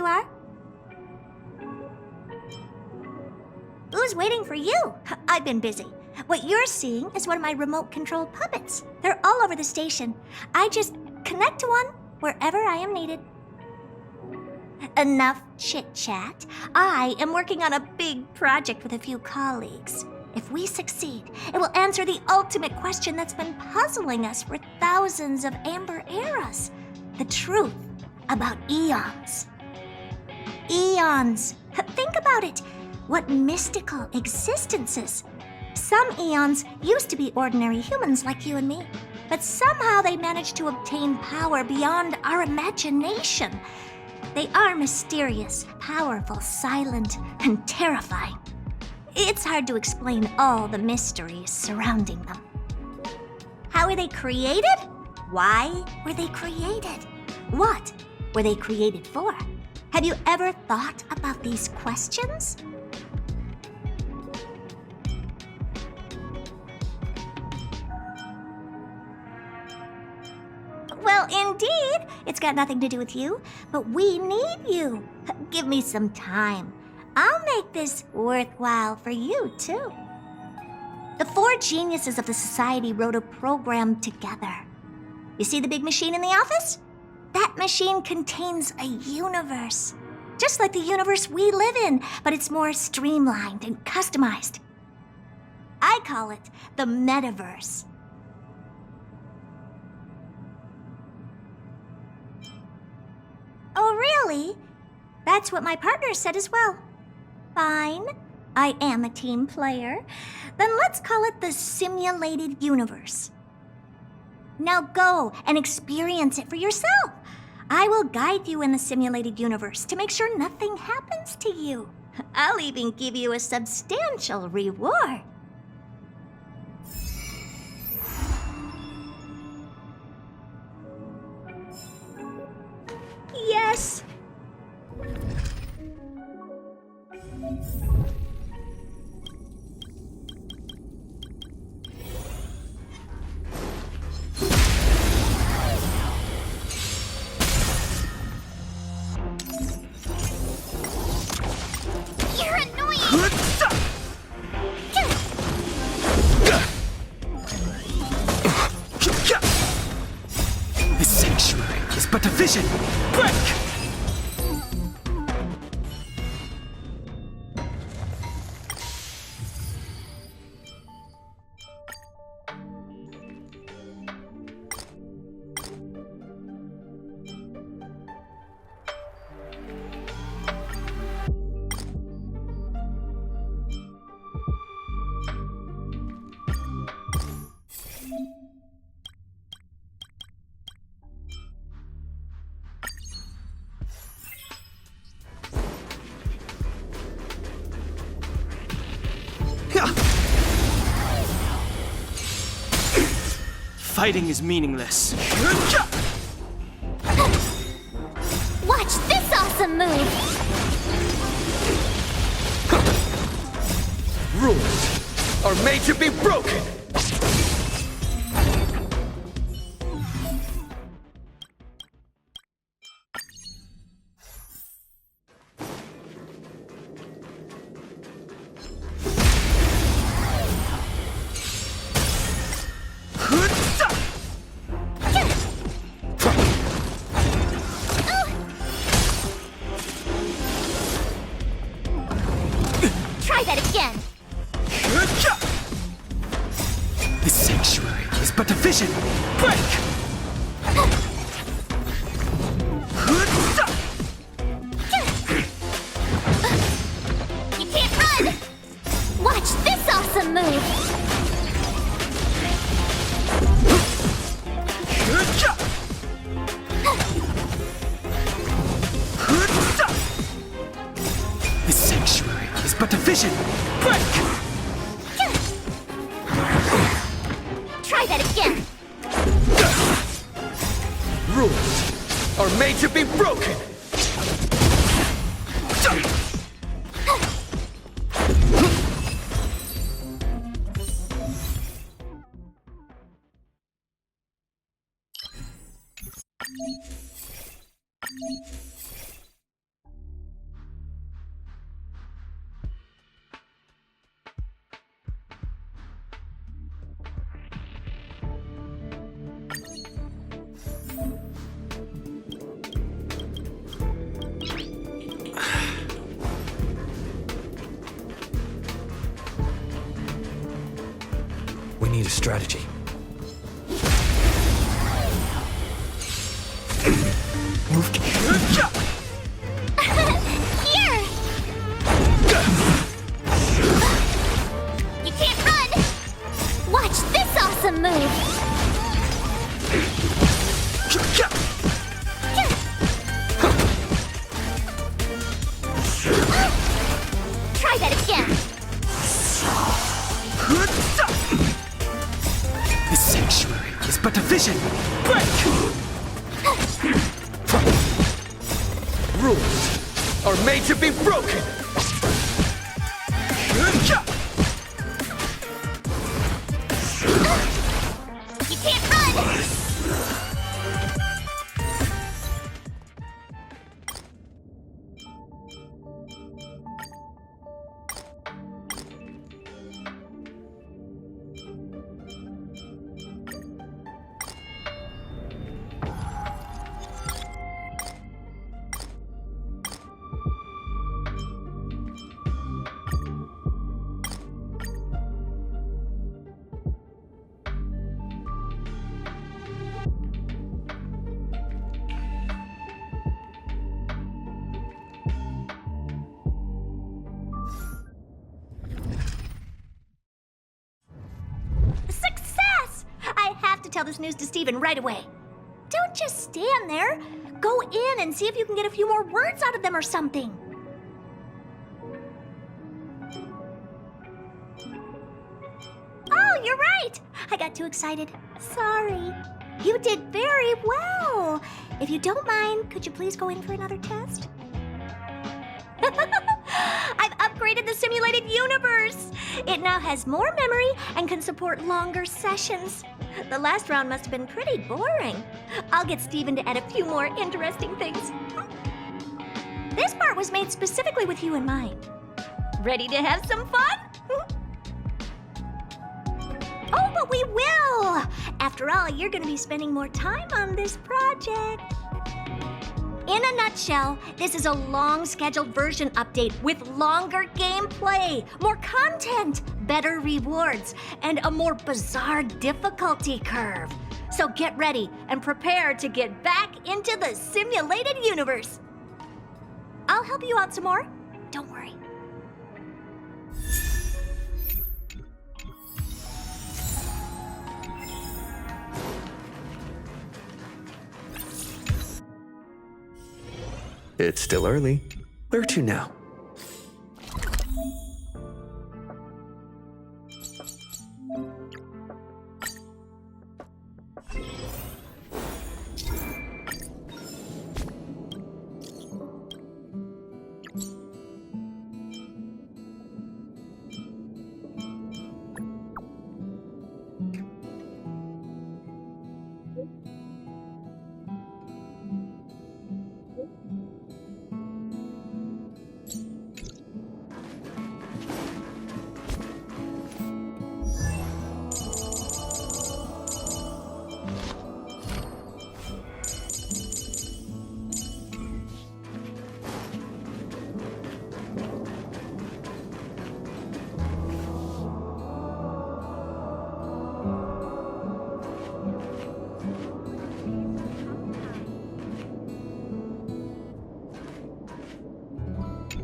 are. Who's waiting for you? I've been busy. What you're seeing is one of my remote-controlled puppets. They're all over the station. I just connect to one wherever I am needed. Enough chit-chat. I am working on a big project with a few colleagues. If we succeed, it will answer the ultimate question that's been puzzling us for thousands of amber eras. The truth about eons. Eons. Think about it. What mystical existences. Some eons used to be ordinary humans like you and me, but somehow they managed to obtain power beyond our imagination. They are mysterious, powerful, silent, and terrifying. It's hard to explain all the mysteries surrounding them. How were they created? Why were they created? What were they created for? Have you ever thought about these questions? Well, indeed, it's got nothing to do with you, but we need you. Give me some time. I'll make this worthwhile for you, too. The 4 geniuses of the society wrote a program together. You see the big machine in the office? That machine contains a universe. Just like the universe we live in, but it's more streamlined and customized. I call it the metaverse. Oh, really? That's what my partner said as well. Fine. I am a team player. Then let's call it the simulated universe. Now go and experience it for yourself. I will guide you in the simulated universe to make sure nothing happens to you. I'll even give you a substantial reward. Yes. You're annoying! The sanctuary is but a vision. Break! Fighting is meaningless. Watch this awesome move! Rules are made to be broken! Try that again! The sanctuary is but a vision. Break! You can't run! Watch this awesome move! The sanctuary is but a vision. Break! Try that again! Rules are made to be broken! need a strategy. Move. Here! You can't run! Watch this awesome move! Try that again! This sanctuary is but a vision! Break! Rules are made to be broken! You can't run! Success! I have to tell this news to Steven right away. Don't just stand there. Go in and see if you can get a few more words out of them or something. Oh, you're right. I got too excited. Sorry. You did very well. If you don't mind, could you please go in for another test? I've upgraded the simulated universe. It now has more memory and can support longer sessions. The last round must have been pretty boring. I'll get Steven to add a few more interesting things. This part was made specifically with you in mind. Ready to have some fun? Oh, but we will! After all, you're going to be spending more time on this project. In a nutshell, this is a long-scheduled version update with longer gameplay, more content, better rewards, and a more bizarre difficulty curve. So get ready and prepare to get back into the simulated universe. I'll help you out some more. Don't worry. It's still early. Where to now?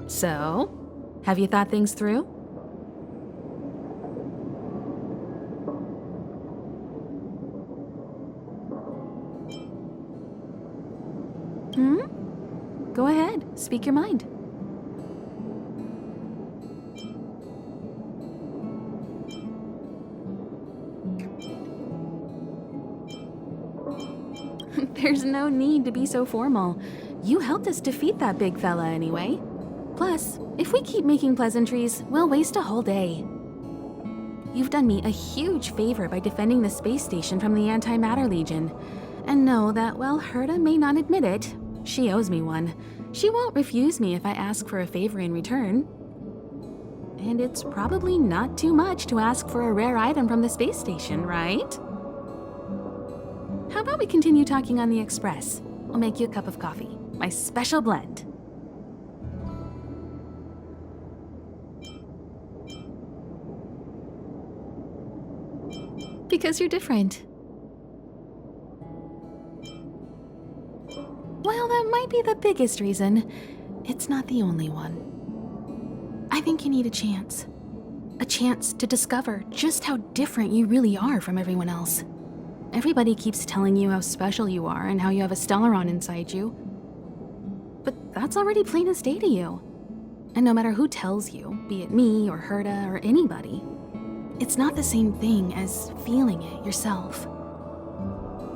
So, have you thought things through? Go ahead, speak your mind. There's no need to be so formal. You helped us defeat that big fella anyway. Plus, if we keep making pleasantries, we'll waste a whole day. You've done me a huge favor by defending the space station from the Antimatter Legion. And know that while Herta may not admit it, she owes me one. She won't refuse me if I ask for a favor in return. And it's probably not too much to ask for a rare item from the space station, right? How about we continue talking on the express? I'll make you a cup of coffee, my special blend. because you're different. Well, that might be the biggest reason. It's not the only one. I think you need a chance. A chance to discover just how different you really are from everyone else. Everybody keeps telling you how special you are and how you have a Stellaron inside you. But that's already plain as day to you. And no matter who tells you, be it me or Herta or anybody, it's not the same thing as feeling it yourself.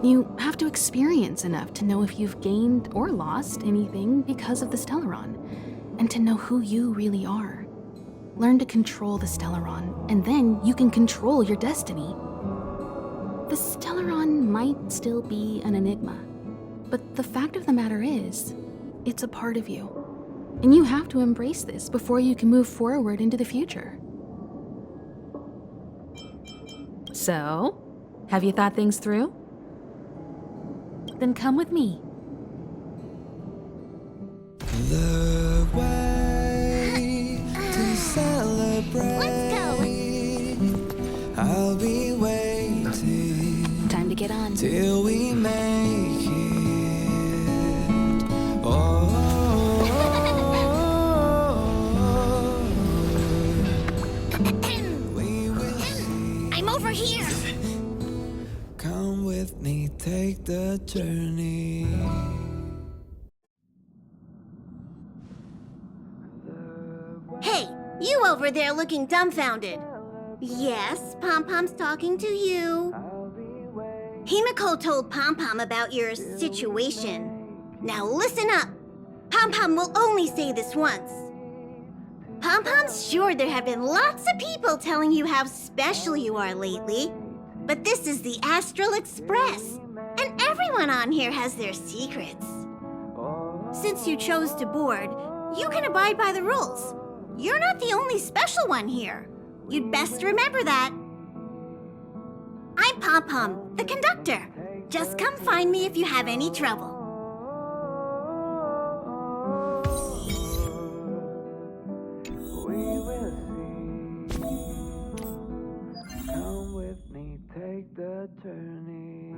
You have to experience enough to know if you've gained or lost anything because of the Stellaron, and to know who you really are. Learn to control the Stellaron, and then you can control your destiny. The Stellaron might still be an enigma, but the fact of the matter is, it's a part of you. And you have to embrace this before you can move forward into the future. So, have you thought things through? Then come with me. The way to celebrate. Let's go. I'll be waiting. Time to get on. Till we make it. Oh. We will see. I'm over here. Come with me, take the journey. Hey, you over there looking dumbfounded. Yes, Pom-Pom's talking to you. Himiko told Pom-Pom about your situation. Now listen up. Pom-Pom will only say this once. Pom-Pom's sure there have been lots of people telling you how special you are lately. But this is the Astral Express, and everyone on here has their secrets. Since you chose to board, you can abide by the rules. You're not the only special one here. You'd best remember that. I'm Pom-Pom, the conductor. Just come find me if you have any trouble. We will see. Come with me, take the journey.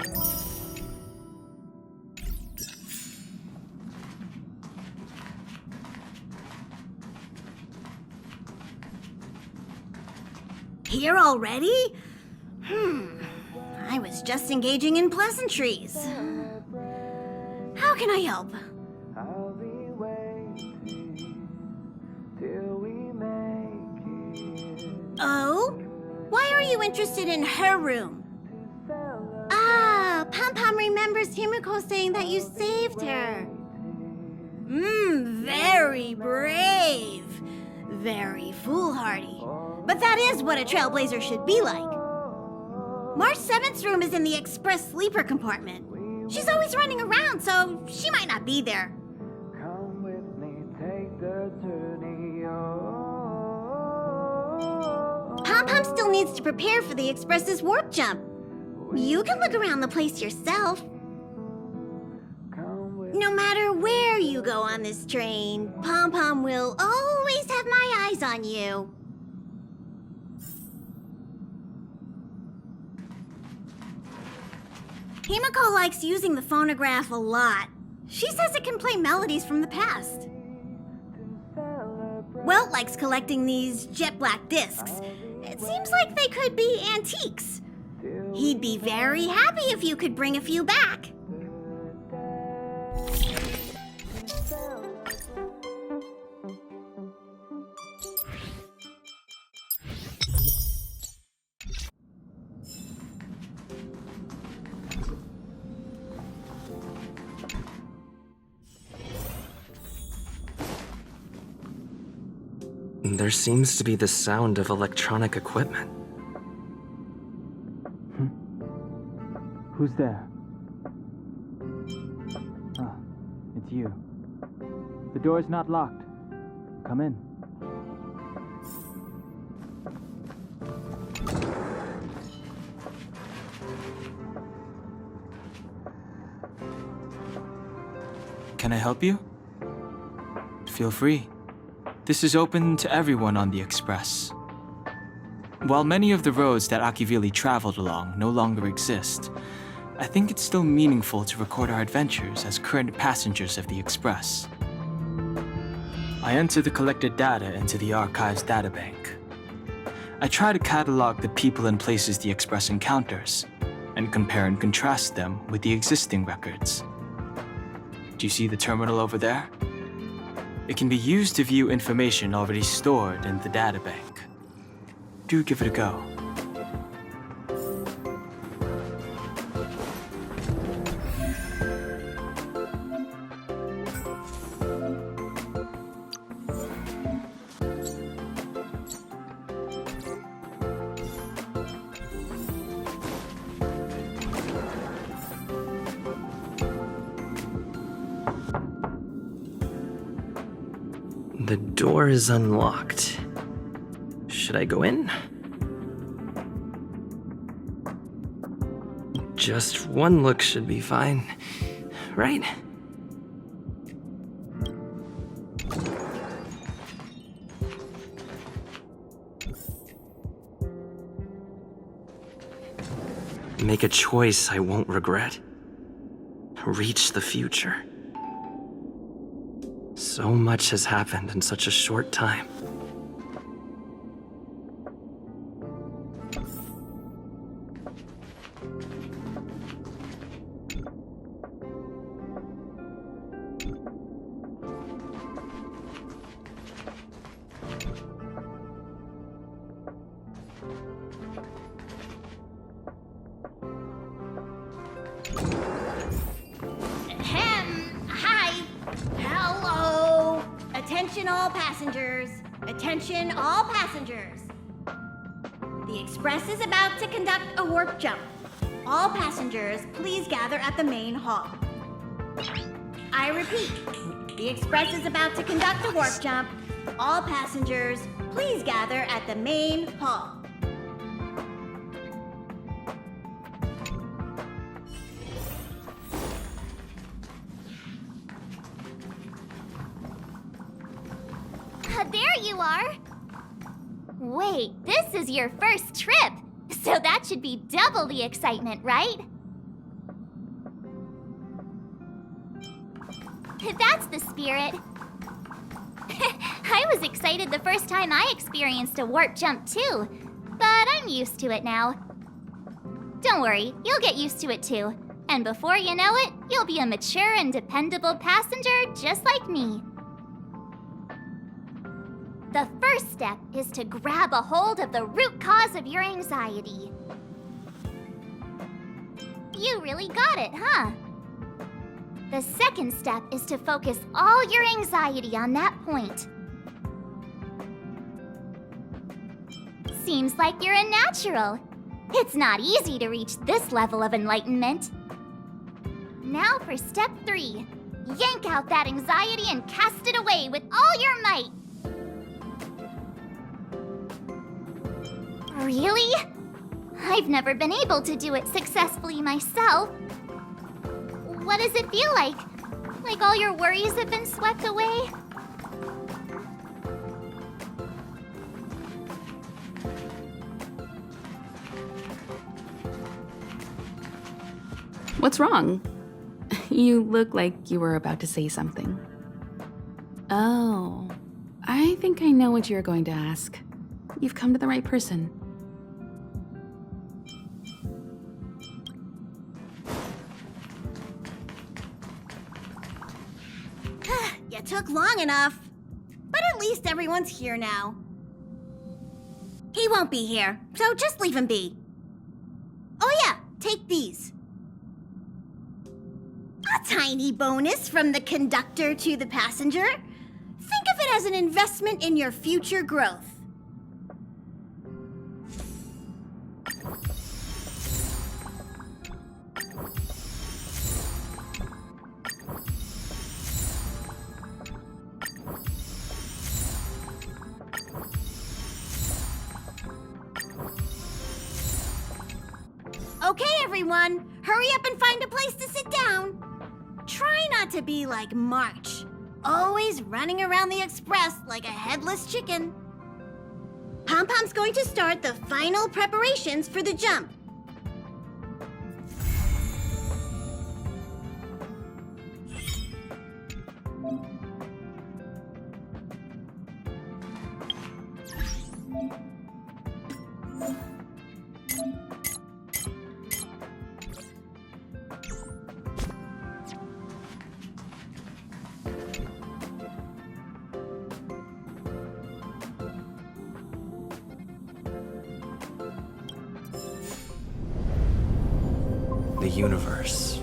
Here already? I was just engaging in pleasantries. How can I help? I'll be waiting till we make it. Oh? Why are you interested in her room? Ah, Pom-Pom remembers Himiko saying that you saved her. Very brave. Very foolhardy. But that is what a trailblazer should be like. March 7th's room is in the express sleeper compartment. She's always running around, so she might not be there. Come with me, take the journey. Pom-Pom still needs to prepare for the express's warp jump. You can look around the place yourself. No matter where you go on this train, Pom-Pom will always have my eyes on you. Himiko likes using the phonograph a lot. She says it can play melodies from the past. Welt likes collecting these jet black discs. It seems like they could be antiques. He'd be very happy if you could bring a few back. There seems to be the sound of electronic equipment. Who's there? Ah, it's you. The door's not locked. Come in. Can I help you? Feel free. This is open to everyone on the Express. While many of the roads that Akivili traveled along no longer exist, I think it's still meaningful to record our adventures as current passengers of the Express. I enter the collected data into the Archive's databank. I try to catalog the people and places the Express encounters, and compare and contrast them with the existing records. Do you see the terminal over there? It can be used to view information already stored in the databank. Do give it a go. The door is unlocked. Should I go in? Just one look should be fine, right? Make a choice I won't regret. Reach the future. So much has happened in such a short time. Hi. Hello. Attention all passengers. Attention all passengers. The Express is about to conduct a warp jump. All passengers, please gather at the main hall. I repeat, the Express is about to conduct a warp jump. All passengers, please gather at the main hall. There you are! Wait, this is your first trip, so that should be double the excitement, right? That's the spirit. I was excited the first time I experienced a warp jump too, but I'm used to it now. Don't worry, you'll get used to it too. And before you know it, you'll be a mature and dependable passenger just like me. The first step is to grab a hold of the root cause of your anxiety. You really got it, huh? The second step is to focus all your anxiety on that point. Seems like you're a natural. It's not easy to reach this level of enlightenment. Now for step 3. Yank out that anxiety and cast it away with all your might. Really? I've never been able to do it successfully myself. What does it feel like? Like all your worries have been swept away? What's wrong? You look like you were about to say something. Oh, I think I know what you're going to ask. You've come to the right person. You took long enough. But at least everyone's here now. He won't be here, so just leave him be. Oh yeah, take these. A tiny bonus from the conductor to the passenger. Think of it as an investment in your future growth. Okay, everyone, hurry up and find a place to sit down. Try not to be like March, always running around the Express like a headless chicken. Pom-Pom's going to start the final preparations for the jump. The universe.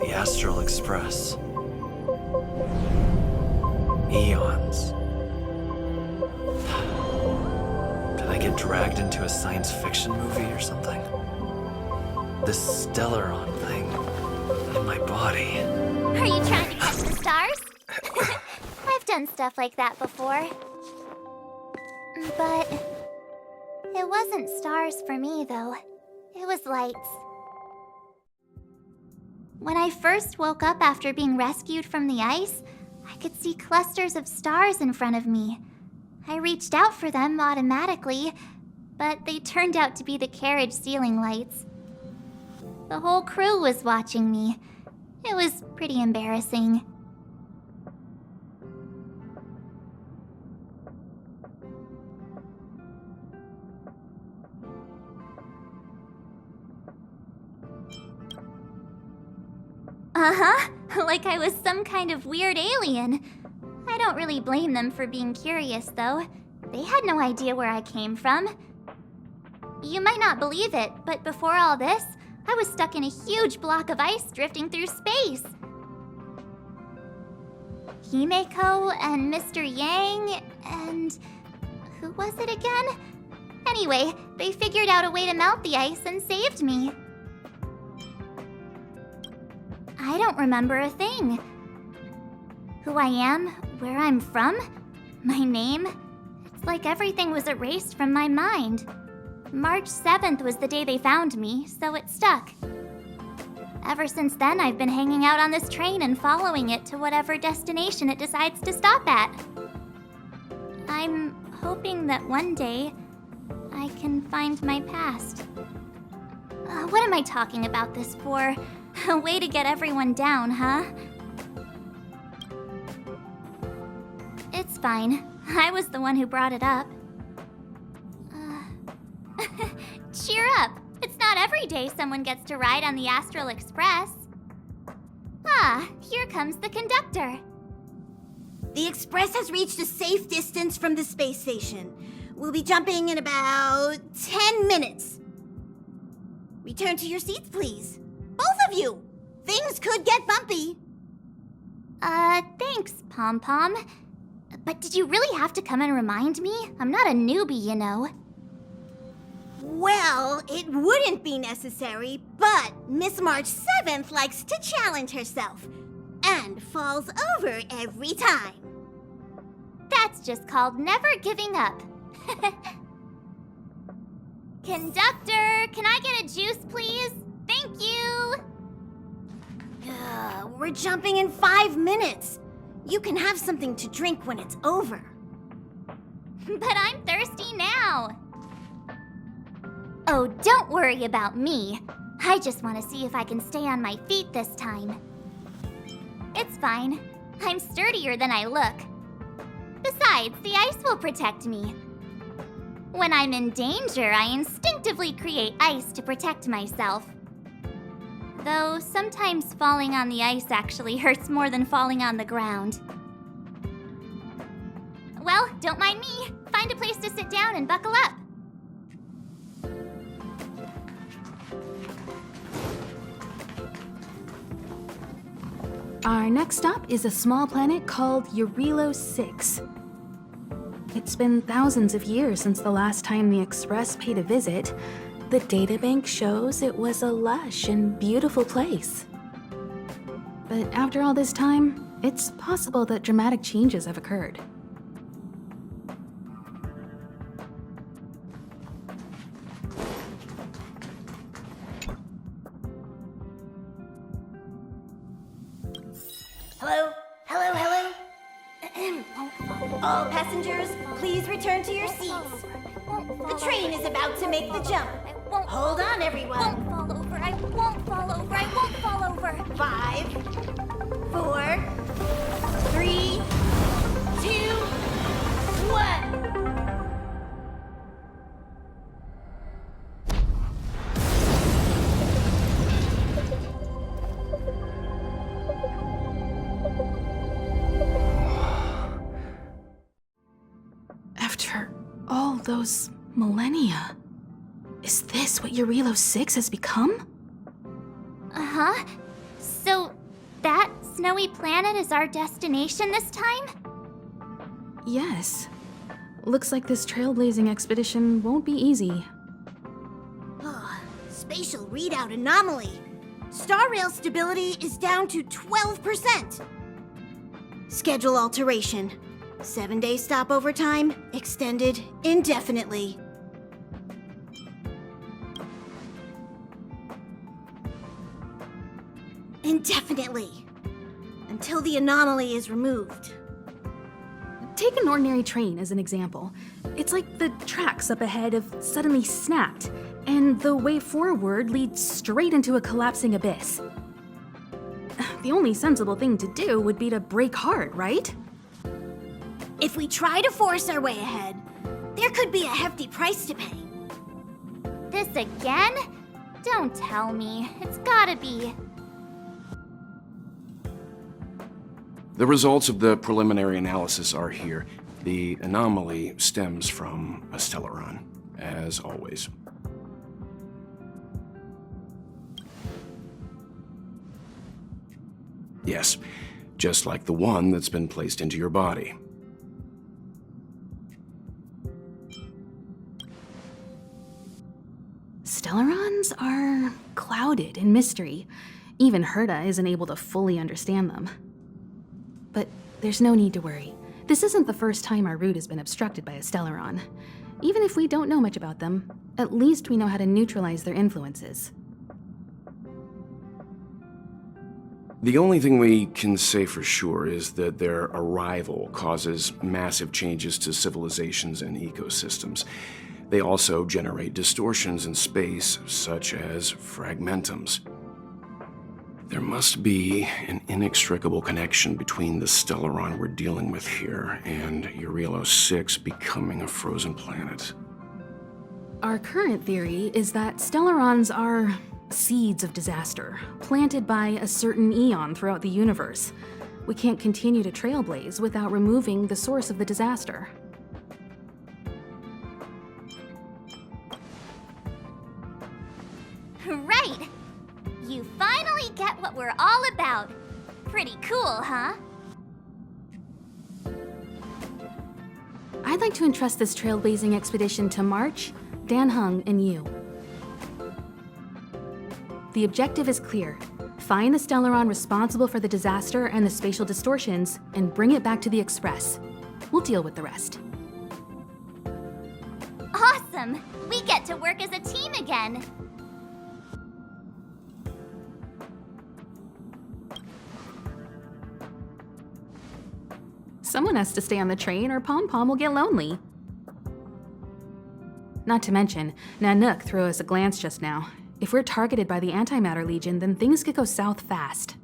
The Astral Express. Eons. Did I get dragged into a science fiction movie or something? This Stellaron thing in my body. Are you trying to catch the stars? I've done stuff like that before. But it wasn't stars for me, though. It was lights. When I first woke up after being rescued from the ice, I could see clusters of stars in front of me. I reached out for them automatically, but they turned out to be the carriage ceiling lights. The whole crew was watching me. It was pretty embarrassing. Like I was some kind of weird alien. I don't really blame them for being curious, though. They had no idea where I came from. You might not believe it, but before all this, I was stuck in a huge block of ice drifting through space. Himeko and Mr. Yang and... who was it again? Anyway, they figured out a way to melt the ice and saved me. I don't remember a thing. Who I am, where I'm from, my name. It's like everything was erased from my mind. March 7th was the day they found me, so it stuck. Ever since then, I've been hanging out on this train and following it to whatever destination it decides to stop at. I'm hoping that one day I can find my past. What am I talking about this for? A way to get everyone down, huh? It's fine. I was the one who brought it up. Cheer up! It's not every day someone gets to ride on the Astral Express. Ah, here comes the conductor. The Express has reached a safe distance from the space station. We'll be jumping in about 10 minutes. Return to your seats, please. Both of you! Things could get bumpy. Thanks, Pom-Pom. But did you really have to come and remind me? I'm not a newbie, you know. Well, it wouldn't be necessary, but Miss March 7th likes to challenge herself and falls over every time. That's just called never giving up. Conductor, can I get a juice, please? Thank you! We're jumping in 5 minutes. You can have something to drink when it's over. But I'm thirsty now. Oh, don't worry about me. I just want to see if I can stay on my feet this time. It's fine. I'm sturdier than I look. Besides, the ice will protect me. When I'm in danger, I instinctively create ice to protect myself. Though sometimes falling on the ice actually hurts more than falling on the ground. Well, don't mind me. Find a place to sit down and buckle up. Our next stop is a small planet called Eurelos 6. It's been thousands of years since the last time the Express paid a visit. The databank shows it was a lush and beautiful place. But after all this time, it's possible that dramatic changes have occurred. Hello? Hello, hello? All passengers, please return to your seats. The train is about to make the jump. Hold on, everyone. I won't fall over. I won't fall over. I won't fall over. 5, 4, 3, 2, 1. After all those millennia, is this what Eurilo 6 has become? Uh-huh. So, that snowy planet is our destination this time? Yes. Looks like this trailblazing expedition won't be easy. Spatial readout anomaly. Star rail stability is down to 12%. Schedule alteration. 7-day stopover time extended indefinitely. Indefinitely. Until the anomaly is removed. Take an ordinary train as an example. It's like the tracks up ahead have suddenly snapped, and the way forward leads straight into a collapsing abyss. The only sensible thing to do would be to brake hard, right? If we try to force our way ahead, there could be a hefty price to pay. This again? Don't tell me. It's gotta be. The results of the preliminary analysis are here. The anomaly stems from a Stellaron, as always. Yes, just like the one that's been placed into your body. Stellarons are clouded in mystery. Even Herta isn't able to fully understand them. But there's no need to worry. This isn't the first time our route has been obstructed by a Stellaron. Even if we don't know much about them, at least we know how to neutralize their influences. The only thing we can say for sure is that their arrival causes massive changes to civilizations and ecosystems. They also generate distortions in space, such as fragmentums. There must be an inextricable connection between the Stellaron we're dealing with here and Eurilo 6 becoming a frozen planet. Our current theory is that Stellarons are seeds of disaster, planted by a certain eon throughout the universe. We can't continue to trailblaze without removing the source of the disaster. Right! You finally get what we're all about. Pretty cool, huh? I'd like to entrust this trailblazing expedition to March, Dan Hung, and you. The objective is clear. Find the Stellaron responsible for the disaster and the spatial distortions, and bring it back to the Express. We'll deal with the rest. Awesome! We get to work as a team again. Someone has to stay on the train or Pom Pom will get lonely. Not to mention, Nanook threw us a glance just now. If we're targeted by the Antimatter Legion, then things could go south fast.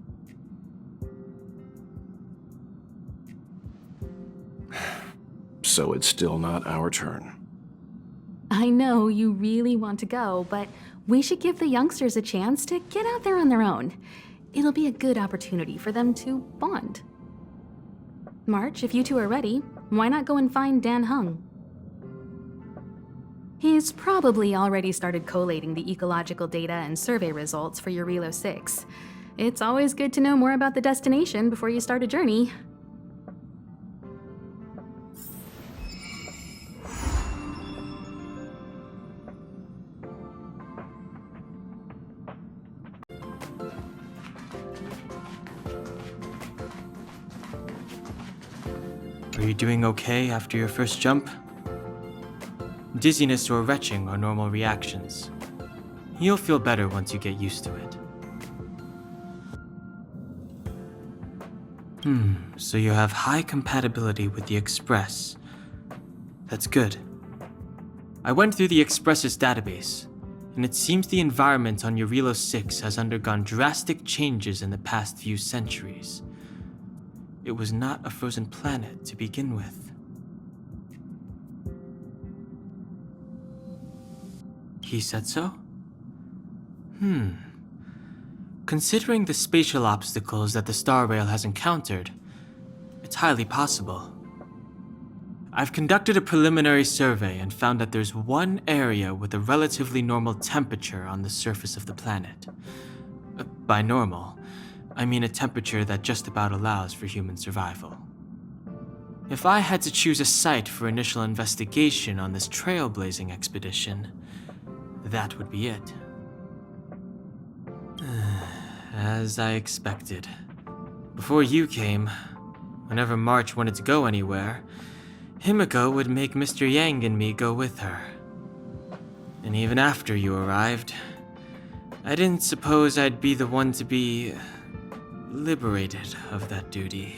So it's still not our turn. I know you really want to go, but we should give the youngsters a chance to get out there on their own. It'll be a good opportunity for them to bond. March, if you two are ready, why not go and find Dan Hung? He's probably already started collating the ecological data and survey results for Eurilo 6. It's always good to know more about the destination before you start a journey. Are you doing okay after your first jump? Dizziness or retching are normal reactions. You'll feel better once you get used to it. So you have high compatibility with the Express. That's good. I went through the Express's database, and it seems the environment on Eurilo 6 has undergone drastic changes in the past few centuries. It was not a frozen planet to begin with. He said so? Considering the spatial obstacles that the Star Rail has encountered, it's highly possible. I've conducted a preliminary survey and found that there's one area with a relatively normal temperature on the surface of the planet. By normal, I mean a temperature that just about allows for human survival. If I had to choose a site for initial investigation on this trailblazing expedition, that would be it. As I expected. Before you came, whenever March wanted to go anywhere, Himiko would make Mr. Yang and me go with her. And even after you arrived, I didn't suppose I'd be the one to be liberated of that duty.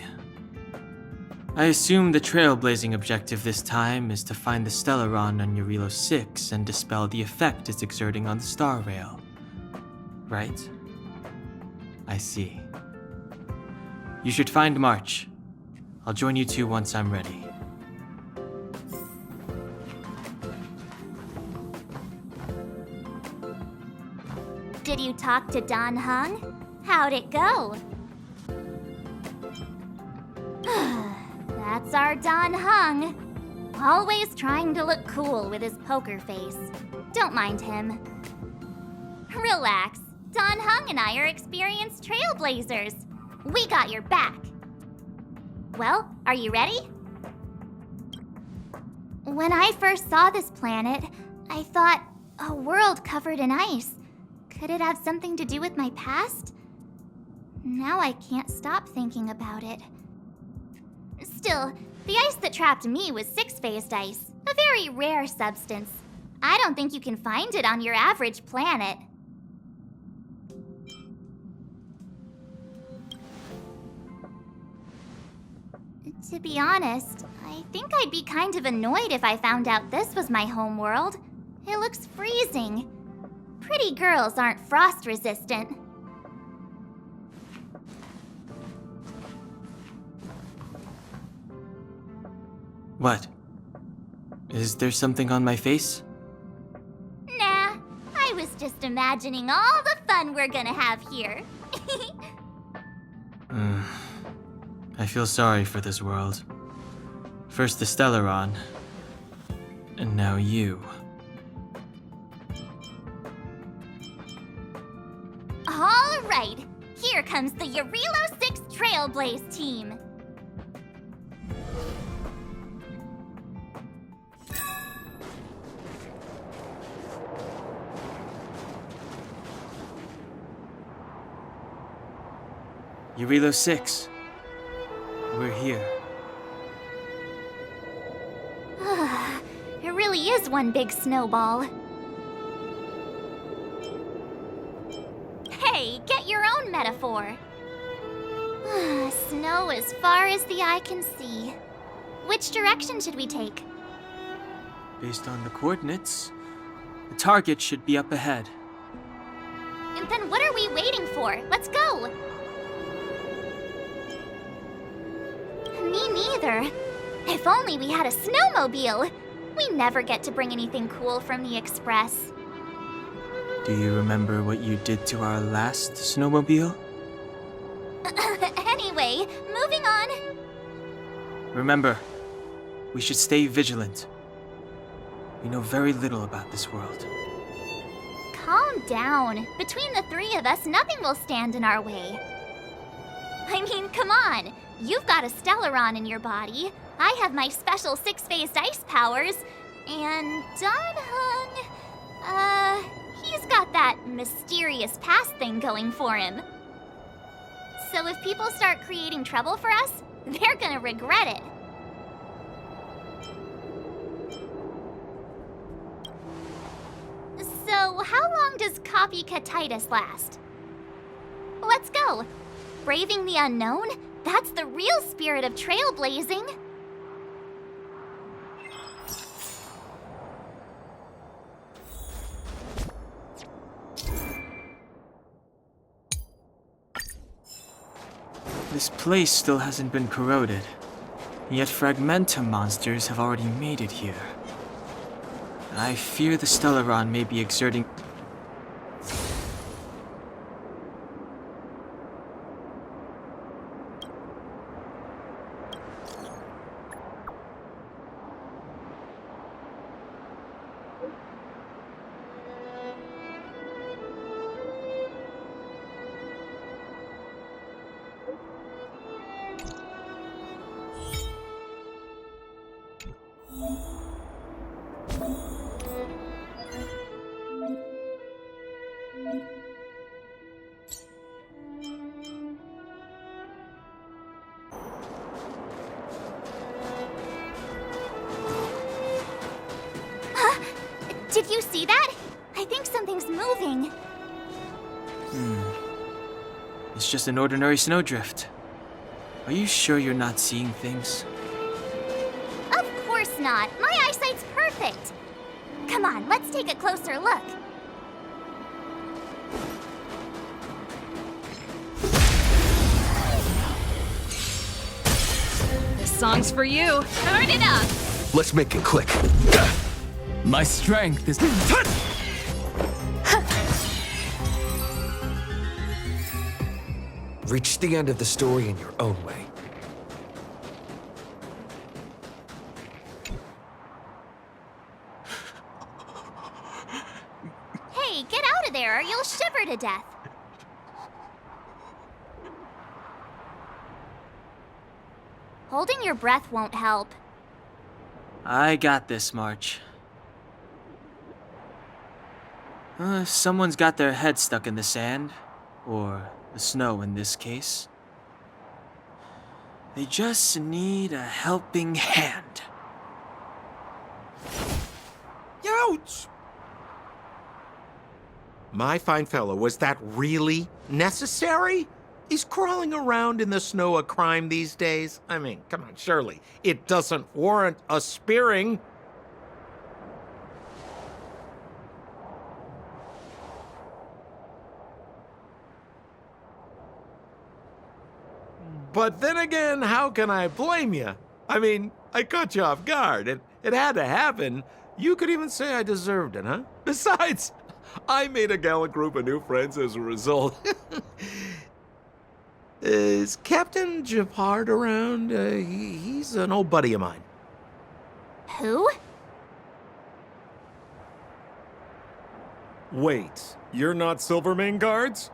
I assume the trailblazing objective this time is to find the Stellaron on Eurilo 6 and dispel the effect it's exerting on the Star Rail. Right? I see. You should find March. I'll join you two once I'm ready. Did you talk to Don Hung? How'd it go? That's our Don Hung. Always trying to look cool with his poker face. Don't mind him. Relax. Don Hung and I are experienced trailblazers. We got your back. Well, are you ready? When I first saw this planet, I thought, a world covered in ice. Could it have something to do with my past? Now I can't stop thinking about it. Still, the ice that trapped me was six-phased ice, a very rare substance. I don't think you can find it on your average planet. To be honest, I think I'd be kind of annoyed if I found out this was my home world. It looks freezing. Pretty girls aren't frost resistant. What? Is there something on my face? Nah, I was just imagining all the fun we're gonna have here. I feel sorry for this world. First the Stellaron, and now you. All right, here comes the Eurilo 6 Trailblaze team. Eurilo 6. We're here. It really is one big snowball. Hey, get your own metaphor. Snow as far as the eye can see. Which direction should we take? Based on the coordinates, the target should be up ahead. And then what are we waiting for? Let's go! Me neither. If only we had a snowmobile. We never get to bring anything cool from the Express. Do you remember what you did to our last snowmobile? Anyway, moving on. Remember, we should stay vigilant. We know very little about this world. Calm down. Between the three of us, nothing will stand in our way. I mean, come on. You've got a Stellaron in your body. I have my special six-phased ice powers. And Don Hung, he's got that mysterious past thing going for him. So if people start creating trouble for us, they're gonna regret it. So how long does copycatitis last? Let's go. Braving the unknown? That's the real spirit of trailblazing. This place still hasn't been corroded, yet Fragmentum monsters have already made it here. I fear the Stellaron may be exerting... Did you see that? I think something's moving. It's just an ordinary snowdrift. Are you sure you're not seeing things? Of course not. My eyesight's perfect. Come on, let's take a closer look. This song's for you. Turn it up. Let's make it quick. My strength is... Reach the end of the story in your own way. Hey, get out of there or you'll shiver to death. Holding your breath won't help. I got this, March. If someone's got their head stuck in the sand, or the snow in this case, they just need a helping hand. Ouch! My fine fellow, was that really necessary? Is crawling around in the snow a crime these days? I mean, come on, surely. It doesn't warrant a spearing. But then again, how can I blame you? I mean, I caught you off guard. It had to happen. You could even say I deserved it, huh? Besides, I made a gallant group of new friends as a result. Is Captain Japard around? He's an old buddy of mine. Who? Wait, you're not Silvermane guards?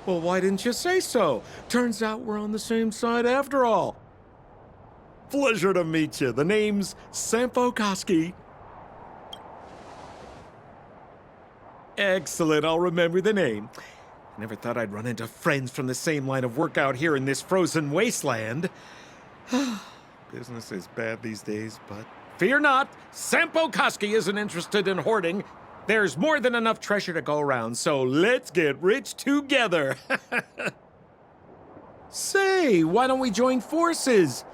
Well, why didn't you say so? Turns out we're on the same side after all. Pleasure to meet you. The name's Sampo Koski. Excellent, I'll remember the name. Never thought I'd run into friends from the same line of work out here in this frozen wasteland. Business is bad these days, but fear not, Sampo Koski isn't interested in hoarding. There's more than enough treasure to go around, so let's get rich together. Say, why don't we join forces?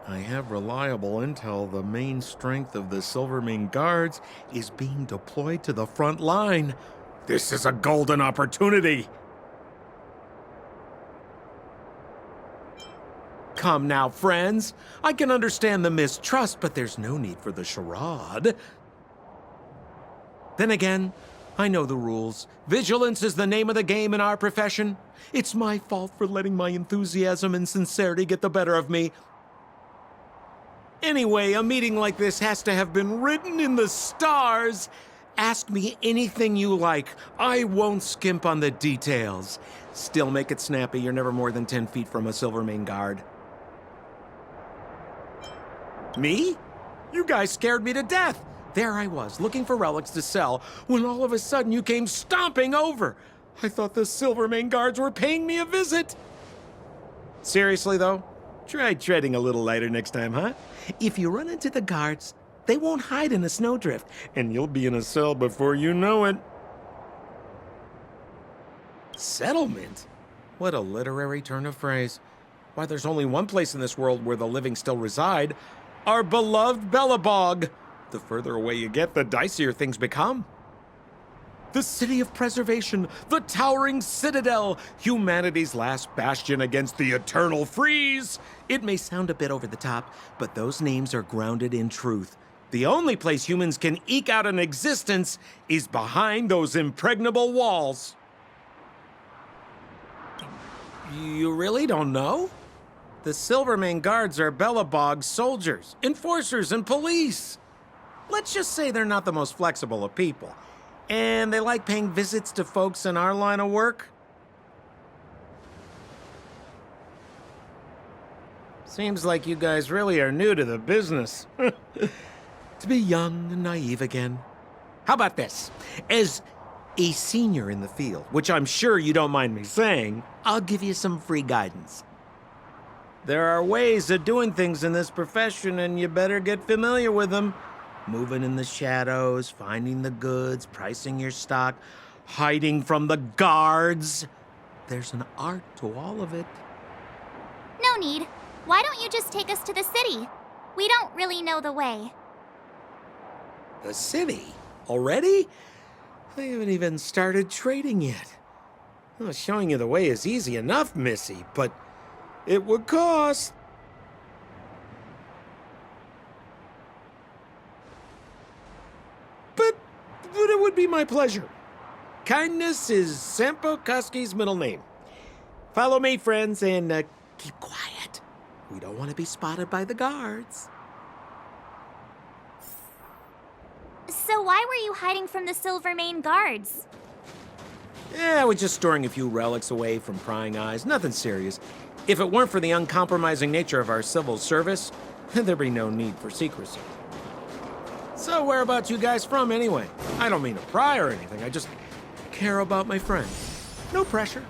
I have reliable intel the main strength of the Silvermane Guards is being deployed to the front line. This is a golden opportunity. Come now, friends. I can understand the mistrust, but there's no need for the charade. Then again, I know the rules. Vigilance is the name of the game in our profession. It's my fault for letting my enthusiasm and sincerity get the better of me. Anyway, a meeting like this has to have been written in the stars. Ask me anything you like. I won't skimp on the details. Still make it snappy. You're never more than 10 feet from a Silvermane guard. Me? You guys scared me to death. There I was, looking for relics to sell, when all of a sudden you came stomping over. I thought the Silvermane guards were paying me a visit. Seriously, though, try treading a little lighter next time, huh? If you run into the guards, they won't hide in a snowdrift, and you'll be in a cell before you know it. Settlement? What a literary turn of phrase. Why, there's only one place in this world where the living still reside. Our beloved Belobog. The further away you get, the dicier things become. The city of preservation, the towering citadel, humanity's last bastion against the eternal freeze. It may sound a bit over the top, but those names are grounded in truth. The only place humans can eke out an existence is behind those impregnable walls. You really don't know? The Silvermane Guards are Belobog's soldiers, enforcers, and police. Let's just say they're not the most flexible of people. And they like paying visits to folks in our line of work. Seems like you guys really are new to the business. To be young and naive again. How about this? As a senior in the field, which I'm sure you don't mind me saying, I'll give you some free guidance. There are ways of doing things in this profession, and you better get familiar with them. Moving in the shadows, finding the goods, pricing your stock, hiding from the guards. There's an art to all of it. No need. Why don't you just take us to the city? We don't really know the way. The city? Already? I haven't even started trading yet. Well, showing you the way is easy enough, Missy, but it would cost. But it would be my pleasure. Kindness is Sampo Koski's middle name. Follow me, friends, and keep quiet. We don't want to be spotted by the guards. So why were you hiding from the Silvermane Guards? Yeah, we're just storing a few relics away from prying eyes. Nothing serious. If it weren't for the uncompromising nature of our civil service, there'd be no need for secrecy. So whereabouts you guys from, anyway? I don't mean to pry or anything. I just care about my friends. No pressure.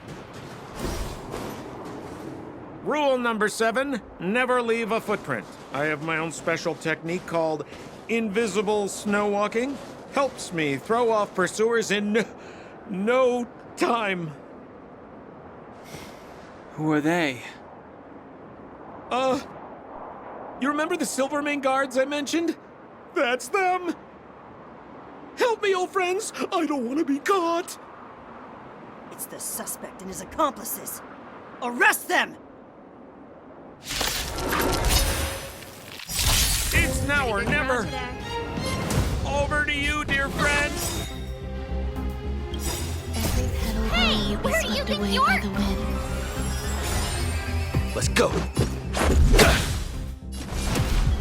Rule number 7, never leave a footprint. I have my own special technique called invisible snow walking. Helps me throw off pursuers in no time. Who are they? You remember the Silvermane Guards I mentioned? That's them! Help me, old friends! I don't want to be caught! It's the suspect and his accomplices. Arrest them! It's now or never! Over to you, dear friends! Hey, where do you think you're... Let's go!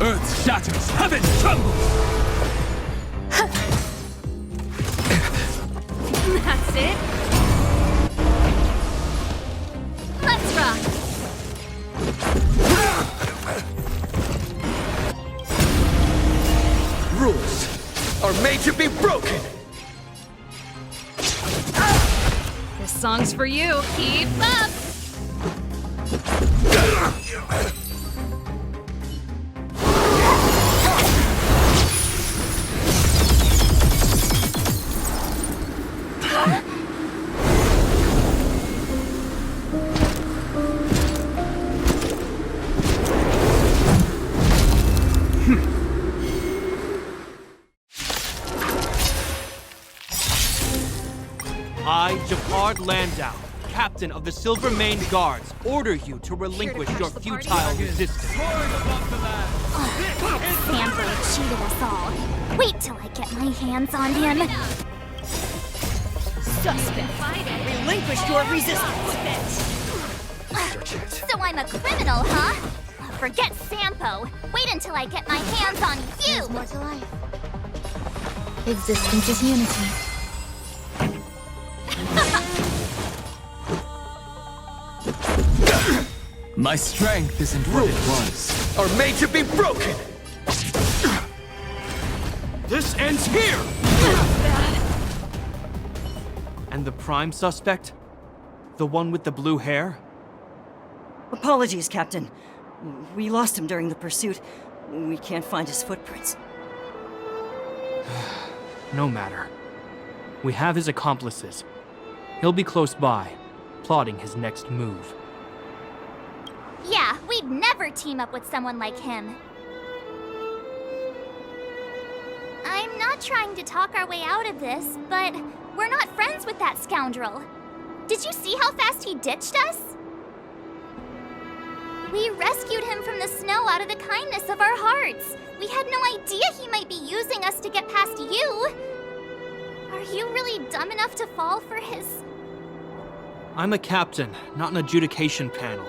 Earth shatters, heaven trembles! That's it. Let's rock. Rules are made to be broken! This song's for you. Keep up. I, Japard Landau, captain of the Silvermane Guards, order you to relinquish your futile resistance. That Sampo cheated us all. Wait till I get my hands on him. Suspect! Relinquish your resistance! So I'm a criminal, huh? Forget Sampo. Wait until I get my hands on you! There's more to life. Existence is unity. My strength isn't what it was. Are made to be broken! This ends here! And the prime suspect? The one with the blue hair? Apologies, Captain. We lost him during the pursuit. We can't find his footprints. No matter. We have his accomplices. He'll be close by, plotting his next move. Yeah, we'd never team up with someone like him. I'm not trying to talk our way out of this, but we're not friends with that scoundrel. Did you see how fast he ditched us? We rescued him from the snow out of the kindness of our hearts. We had no idea he might be using us to get past you. Are you really dumb enough to fall for his... I'm a captain, not an adjudication panel.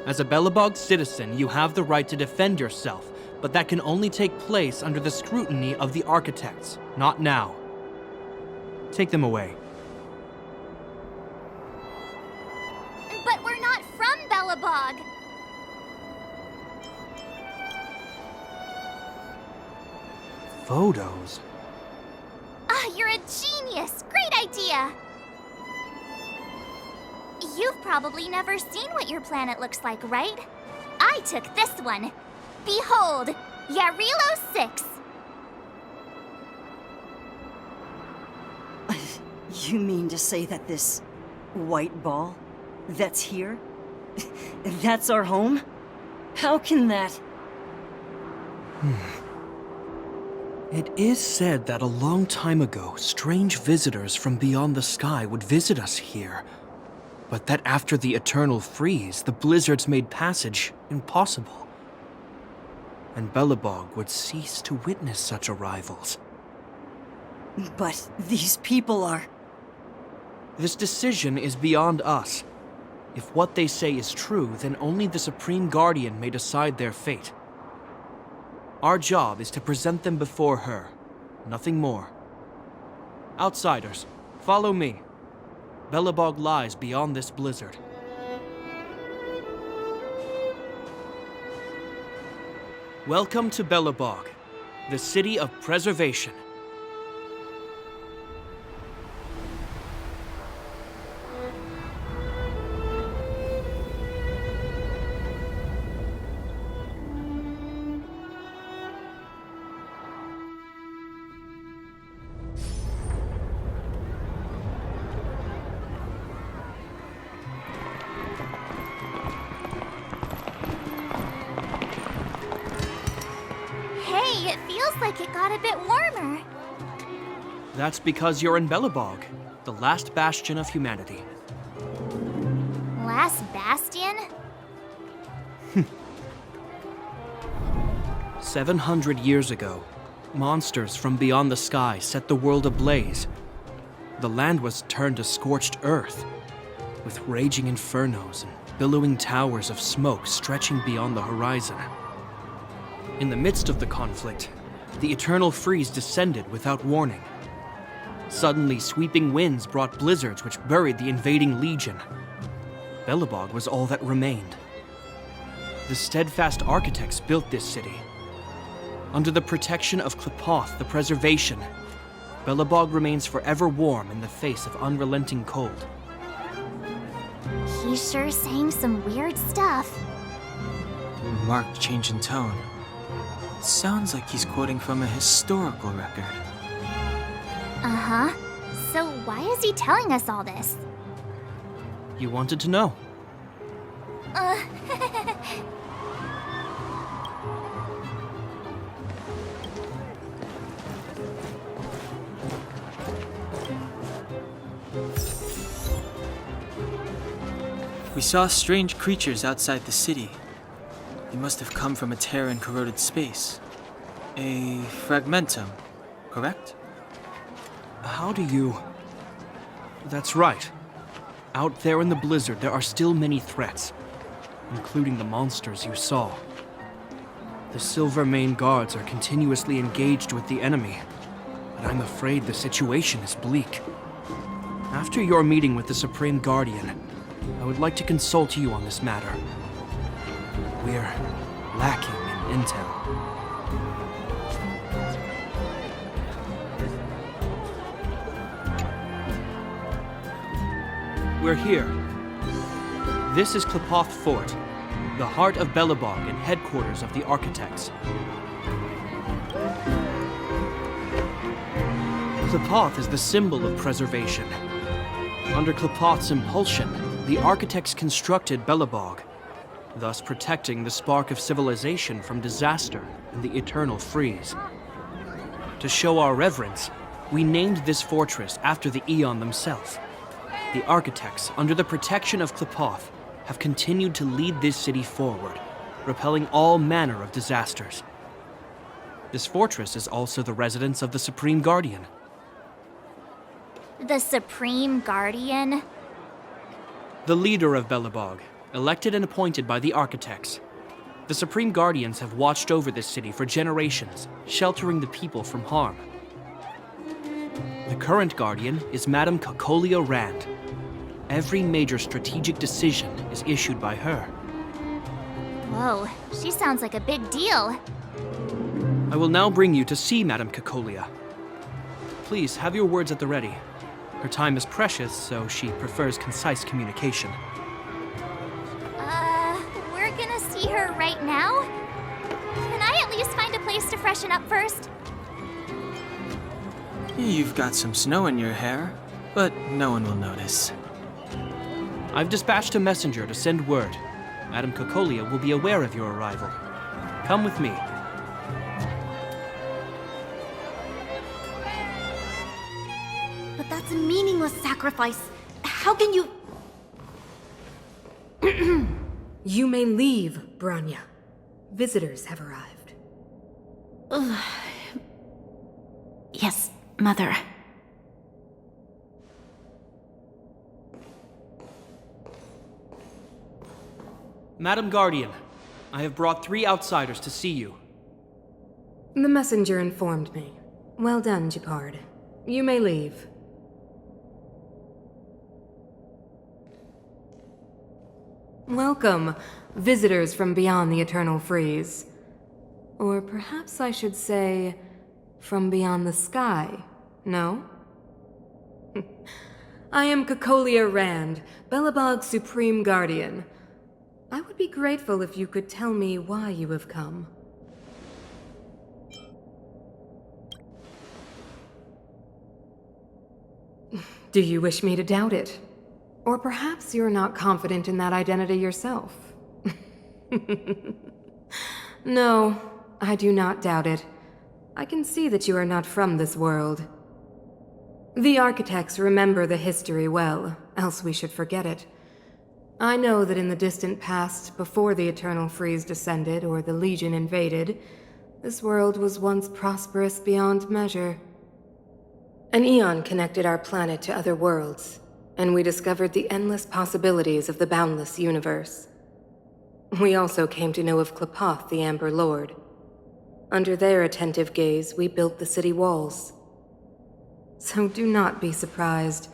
As a Belobog citizen, you have the right to defend yourself, but that can only take place under the scrutiny of the architects, not now. Take them away. But we're not from Belobog. Photos? Ah, you're a genius! Great idea! You've probably never seen what your planet looks like, right? I took this one. Behold, Yarilo 6. You mean to say that this white ball that's here, that's our home? How can that... It is said that a long time ago, strange visitors from beyond the sky would visit us here. But that after the eternal freeze, the blizzards made passage impossible. And Belobog would cease to witness such arrivals. But these people are... This decision is beyond us. If what they say is true, then only the Supreme Guardian may decide their fate. Our job is to present them before her, nothing more. Outsiders, follow me. Belobog lies beyond this blizzard. Welcome to Belobog, the city of preservation. Hey, it feels like it got a bit warmer. That's because you're in Belobog, the last bastion of humanity. Last bastion? 700 years ago, monsters from beyond the sky set the world ablaze. The land was turned to scorched earth, with raging infernos and billowing towers of smoke stretching beyond the horizon. In the midst of the conflict, the eternal freeze descended without warning. Suddenly, sweeping winds brought blizzards which buried the invading legion. Belobog was all that remained. The steadfast architects built this city. Under the protection of Klepoth, the preservation, Belobog remains forever warm in the face of unrelenting cold. He's sure saying some weird stuff. Marked change in tone. Sounds like he's quoting from a historical record. Uh-huh. So why is he telling us all this? You wanted to know. We saw strange creatures outside the city. They must have come from a tear in corroded space. A fragmentum, correct? How do you... That's right. Out there in the blizzard, there are still many threats, including the monsters you saw. The Silvermane Guards are continuously engaged with the enemy, but I'm afraid the situation is bleak. After your meeting with the Supreme Guardian, I would like to consult you on this matter. We're lacking in intel. We're here. This is Klepoth Fort, the heart of Belobog and headquarters of the architects. Klepoth is the symbol of preservation. Under Klepoth's impulsion, the architects constructed Belobog. thus protecting the spark of civilization from disaster and the eternal freeze. To show our reverence, we named this fortress after the Eon themselves. The architects, under the protection of Klepoth, have continued to lead this city forward, repelling all manner of disasters. This fortress is also the residence of the Supreme Guardian. The Supreme Guardian? The leader of Belobog, elected and appointed by the architects. The Supreme Guardians have watched over this city for generations, sheltering the people from harm. The current Guardian is Madame Cocolia Rand. Every major strategic decision is issued by her. Whoa, she sounds like a big deal. I will now bring you to see Madame Cocolia. Please, have your words at the ready. Her time is precious, so she prefers concise communication. We're gonna see her right now? Can I at least find a place to freshen up first? You've got some snow in your hair, but no one will notice. I've dispatched a messenger to send word. Madame Cocolia will be aware of your arrival. Come with me. But that's a meaningless sacrifice. How can you... You may leave, Branya. Visitors have arrived. Yes, Mother. Madam Guardian, I have brought 3 outsiders to see you. The messenger informed me. Well done, Gepard. You may leave. Welcome, visitors from beyond the Eternal Freeze. Or perhaps I should say, from beyond the sky, no? I am Cocolia Rand, Belobog's Supreme Guardian. I would be grateful if you could tell me why you have come. Do you wish me to doubt it? Or perhaps you're not confident in that identity yourself. No, I do not doubt it. I can see that you are not from this world. The architects remember the history well, else we should forget it. I know that in the distant past, before the Eternal Freeze descended or the Legion invaded, this world was once prosperous beyond measure. An eon connected our planet to other worlds, and we discovered the endless possibilities of the boundless universe. We also came to know of Klepoth, the Amber Lord. Under their attentive gaze, we built the city walls. So do not be surprised.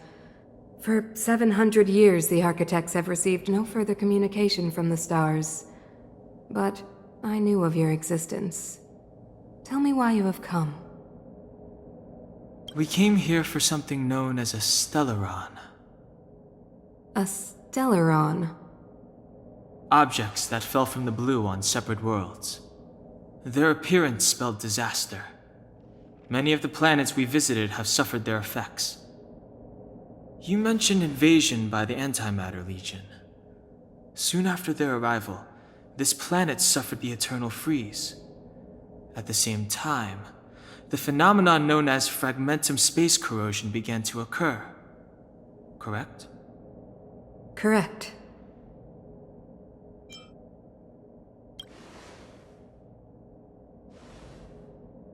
For 700 years, the architects have received no further communication from the stars. But I knew of your existence. Tell me why you have come. We came here for something known as a Stellaron. A Stellaron? Objects that fell from the blue on separate worlds. Their appearance spelled disaster. Many of the planets we visited have suffered their effects. You mentioned invasion by the Antimatter Legion. Soon after their arrival, this planet suffered the Eternal Freeze. At the same time, the phenomenon known as fragmentum space corrosion began to occur. Correct? Correct.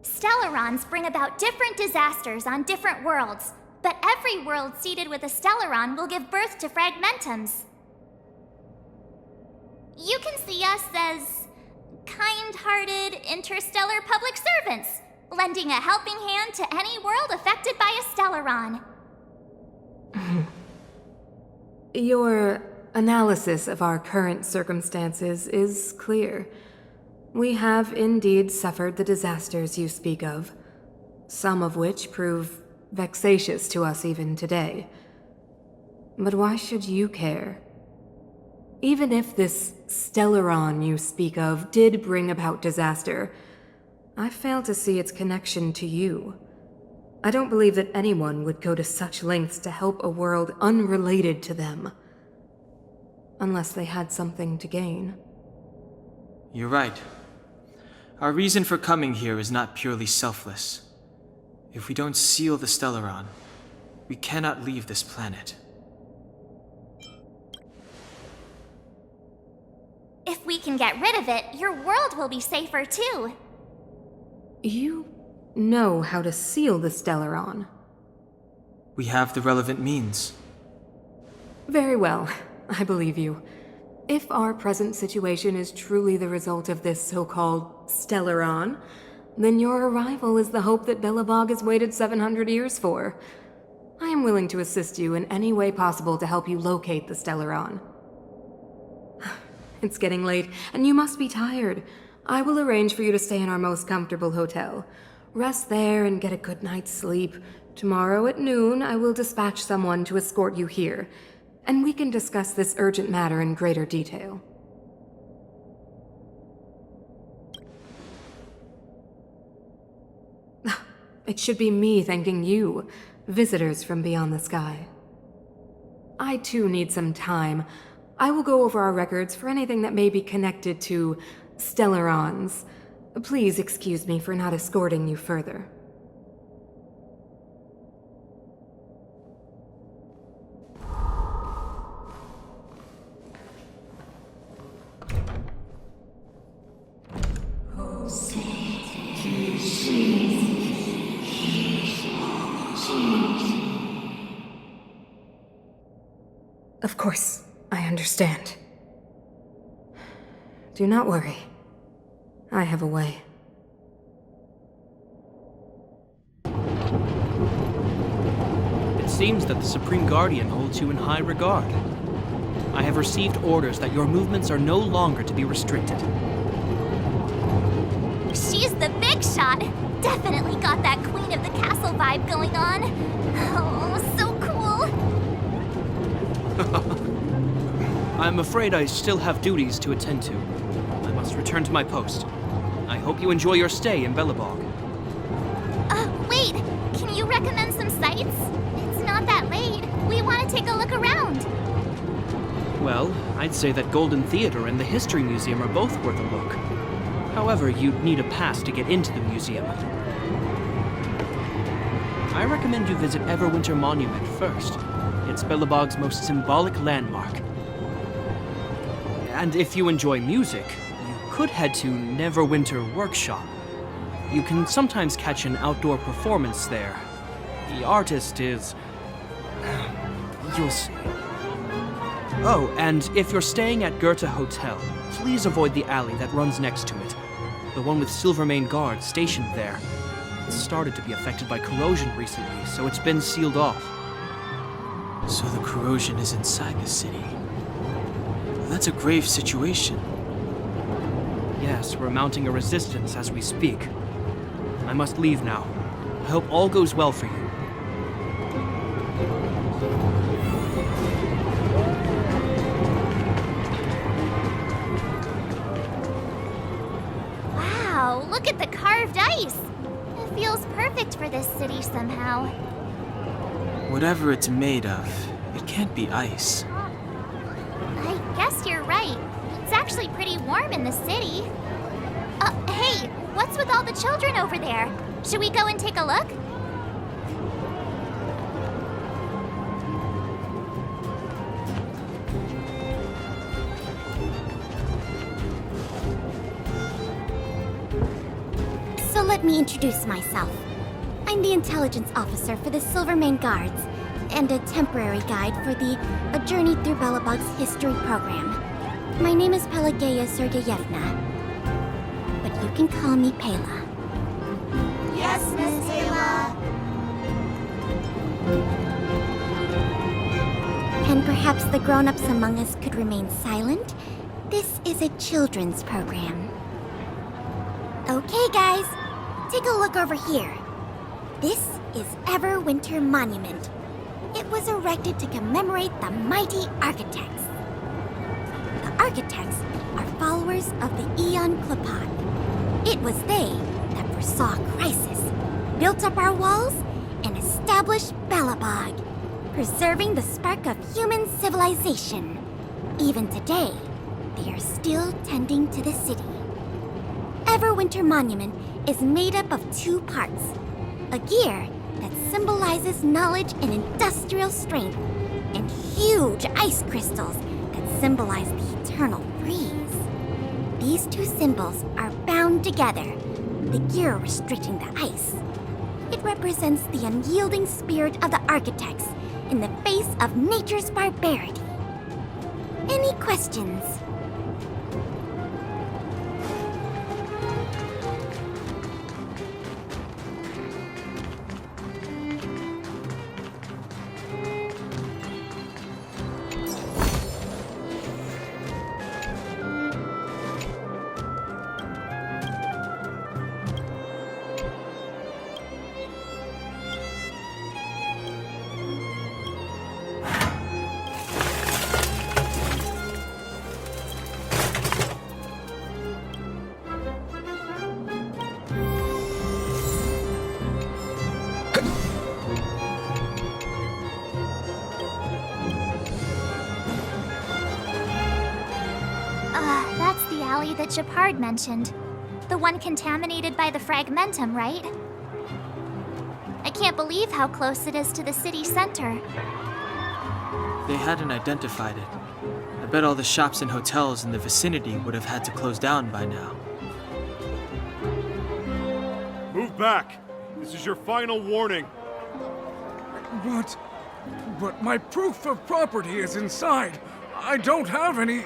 Stellarons bring about different disasters on different worlds, but every world seeded with a Stellaron will give birth to fragmentums. You can see us as kind-hearted interstellar public servants, lending a helping hand to any world affected by a Stellaron. Your analysis of our current circumstances is clear. We have indeed suffered the disasters you speak of, some of which prove vexatious to us even today. But why should you care? Even if this Stellaron you speak of did bring about disaster, I fail to see its connection to you. I don't believe that anyone would go to such lengths to help a world unrelated to them. Unless they had something to gain. You're right. Our reason for coming here is not purely selfless. If we don't seal the Stellaron, we cannot leave this planet. If we can get rid of it, your world will be safer too. You know how to seal the Stellaron. We have the relevant means. Very well, I believe you. If our present situation is truly the result of this so-called Stellaron, then your arrival is the hope that Belobog has waited 700 years for. I am willing to assist you in any way possible to help you locate the Stellaron. It's getting late, and you must be tired. I will arrange for you to stay in our most comfortable hotel. Rest there and get a good night's sleep. Tomorrow at noon, I will dispatch someone to escort you here, and we can discuss this urgent matter in greater detail. It should be me thanking you, visitors from beyond the sky. I too need some time. I will go over our records for anything that may be connected to Stellarons. Please excuse me for not escorting you further. Of course, I understand. Do not worry. I have a way. It seems that the Supreme Guardian holds you in high regard. I have received orders that your movements are no longer to be restricted. She's the big shot. Definitely got that Queen of the Castle vibe going on. Oh, so cool. I'm afraid I still have duties to attend to. I must return to my post. I hope you enjoy your stay in Belobog. Wait. Can you recommend some sites? It's not that late. We want to take a look around. Well, I'd say that Golden Theater and the History Museum are both worth a look. However, you'd need a pass to get into the museum. I recommend you visit Everwinter Monument first. It's Belobog's most symbolic landmark. And if you enjoy music, you could head to Neverwinter Workshop. You can sometimes catch an outdoor performance there. The artist is... you'll see. Oh, and if you're staying at Goethe Hotel, please avoid the alley that runs next to it. The one with Silvermane guards stationed there. It's started to be affected by corrosion recently, so it's been sealed off. So the corrosion is inside the city. That's a grave situation. Yes, we're mounting a resistance as we speak. I must leave now. I hope all goes well for you. Wow, look at the carved ice. It feels perfect for this city somehow. Whatever it's made of, it can't be ice. I guess you're right. It's actually pretty warm in the city. Hey, what's with all the children over there? Should we go and take a look? So let me introduce myself. I'm the intelligence officer for the Silvermane Guards, and a temporary guide for the A Journey Through Belobog's History program. My name is Pelageya Sergeyevna, but you can call me Pela. Yes, Miss Taylor. And perhaps the grown-ups among us could remain silent? This is a children's program. Okay, guys, take a look over here. This is Everwinter Monument. It was erected to commemorate the mighty architects. The architects are followers of the Aeon Klapat. It was they that foresaw crisis, built up our walls, and established Belobog, preserving the spark of human civilization. Even today, they we are still tending to the city. Everwinter Monument is made up of 2 parts. A gear that symbolizes knowledge and industrial strength, and huge ice crystals that symbolize the eternal freeze. These 2 symbols are bound together, the gear restricting the ice. It represents the unyielding spirit of the architects in the face of nature's barbarity. Any questions? That's the alley that Shepard mentioned. The one contaminated by the fragmentum, right? I can't believe how close it is to the city center. They hadn't identified it. I bet all the shops and hotels in the vicinity would have had to close down by now. Move back! This is your final warning. But my proof of property is inside. I don't have any...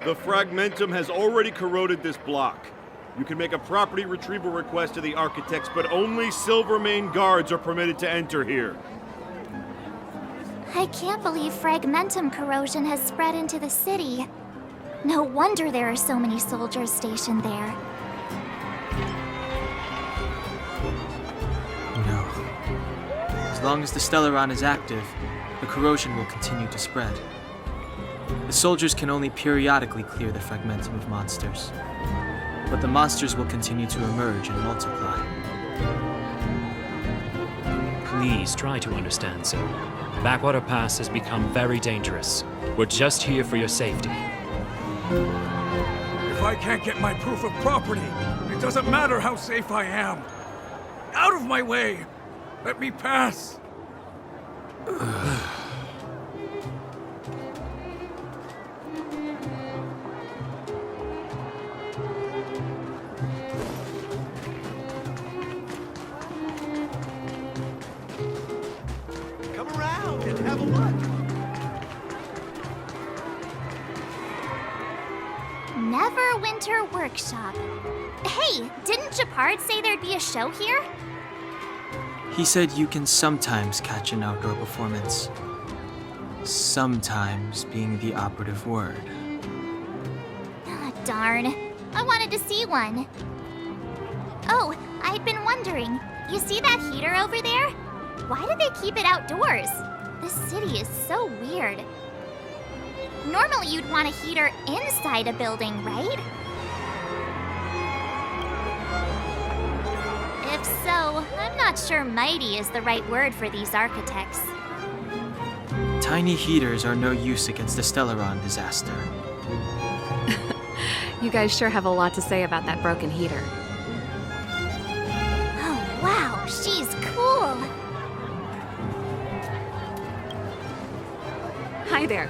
The fragmentum has already corroded this block. You can make a property retrieval request to the architects, but only Silvermane guards are permitted to enter here. I can't believe fragmentum corrosion has spread into the city. No wonder there are so many soldiers stationed there. No. As long as the Stellaron is active, the corrosion will continue to spread. The soldiers can only periodically clear the fragmentum of monsters, but the monsters will continue to emerge and multiply. Please try to understand, sir. Backwater Pass has become very dangerous. We're just here for your safety. If I can't get my proof of property, it doesn't matter how safe I am. Out of my way! Let me pass! Come around and have a look. Neverwinter Workshop. Hey, didn't Shepard say there'd be a show here? He said you can sometimes catch an outdoor performance. Sometimes being the operative word. Ah, darn. I wanted to see one. Oh, I'd been wondering. You see that heater over there? Why do they keep it outdoors? This city is so weird. Normally you'd want a heater inside a building, right? If so, I'm not sure mighty is the right word for these architects. Tiny heaters are no use against the Stellaron disaster. You guys sure have a lot to say about that broken heater. Oh, wow, she's cool. Hi there.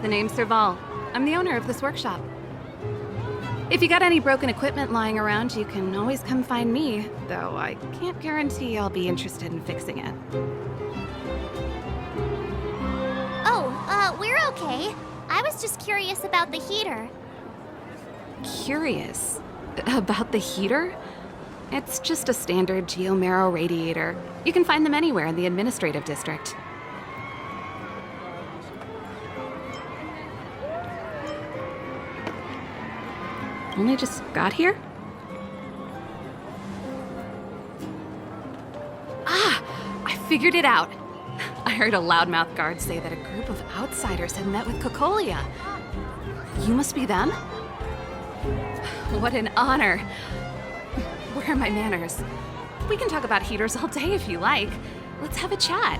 The name's Serval. I'm the owner of this workshop. If you got any broken equipment lying around, you can always come find me, though I can't guarantee I'll be interested in fixing it. Oh, we're okay. I was just curious about the heater. Curious? About the heater? It's just a standard geomarrow radiator. You can find them anywhere in the administrative district. Only just got here? Ah! I figured it out! I heard a loudmouth guard say that a group of outsiders had met with Cocolia. You must be them? What an honor. Where are my manners? We can talk about heaters all day if you like. Let's have a chat.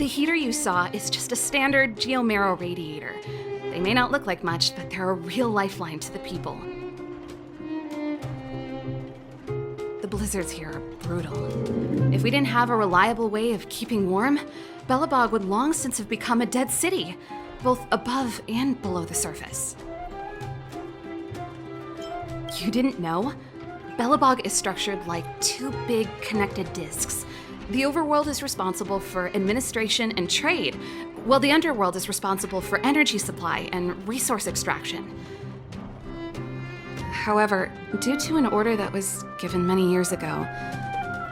The heater you saw is just a standard geomarrow radiator. They may not look like much, but they're a real lifeline to the people. The blizzards here are brutal. If we didn't have a reliable way of keeping warm, Belobog would long since have become a dead city, both above and below the surface. You didn't know? Belobog is structured like two big connected disks. The overworld is responsible for administration and trade, while the underworld is responsible for energy supply and resource extraction. However, due to an order that was given many years ago,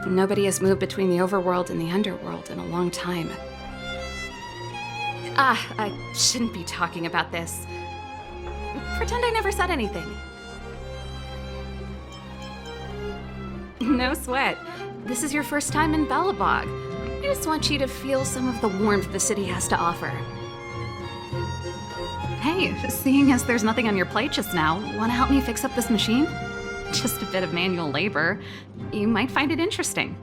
nobody has moved between the overworld and the underworld in a long time. I shouldn't be talking about this. Pretend I never said anything. No sweat. This is your first time in Belobog. I just want you to feel some of the warmth the city has to offer. Hey, seeing as there's nothing on your plate just now, want to help me fix up this machine? Just a bit of manual labor. You might find it interesting.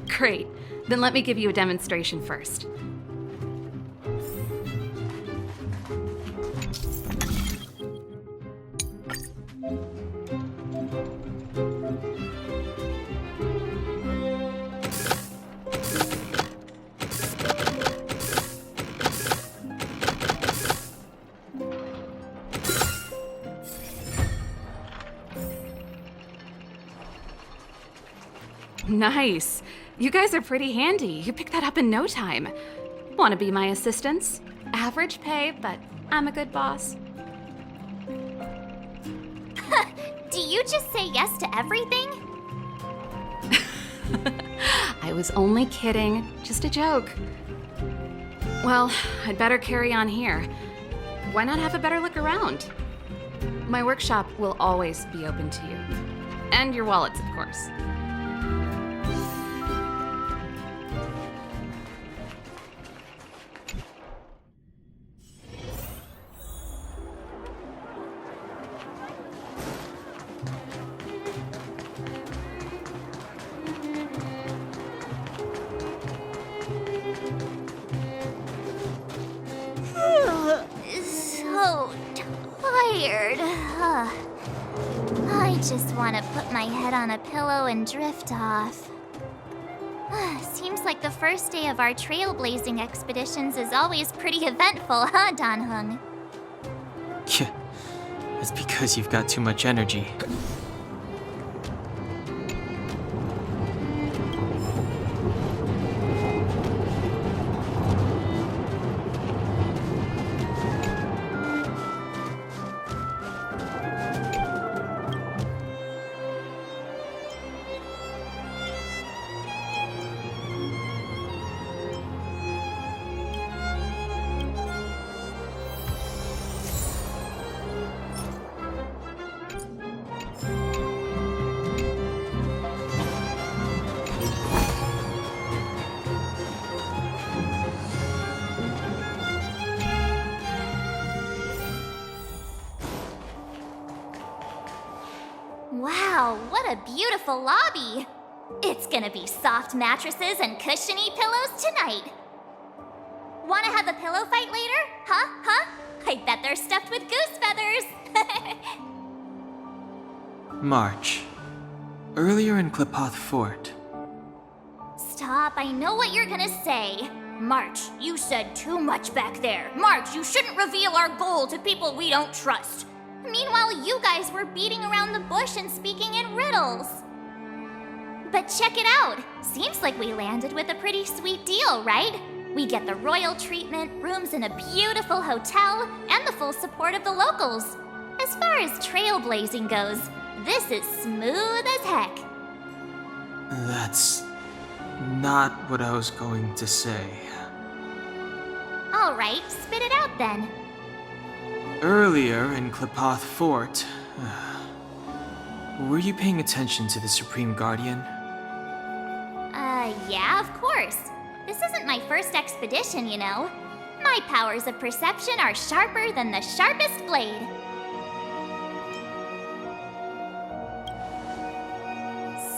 Great. Then let me give you a demonstration first. Nice. You guys are pretty handy. You picked that up in no time. Want to be my assistants? Average pay, but I'm a good boss. Do you just say yes to everything? I was only kidding. Just a joke. Well, I'd better carry on here. Why not have a better look around? My workshop will always be open to you. And your wallets, of course. So tired. I just want to put my head on a pillow and drift off. Seems like the first day of our trailblazing expeditions is always pretty eventful, huh, Dan Hung? Yeah, it's because you've got too much energy. Wow, what a beautiful lobby! It's gonna be soft mattresses and cushiony pillows tonight. Wanna have a pillow fight later? Huh? I bet they're stuffed with goose feathers! March. Earlier in Klipoth Fort. Stop, I know what you're gonna say. March, you said too much back there. March, you shouldn't reveal our goal to people we don't trust. Meanwhile, you guys were beating around the bush and speaking in riddles. But check it out. Seems like we landed with a pretty sweet deal, right? We get the royal treatment, rooms in a beautiful hotel, and the full support of the locals. As far as trailblazing goes, this is smooth as heck. That's not what I was going to say. All right, spit it out then. Earlier in Klipoth Fort, were you paying attention to the Supreme Guardian? Yeah, of course. This isn't my first expedition, you know. My powers of perception are sharper than the sharpest blade.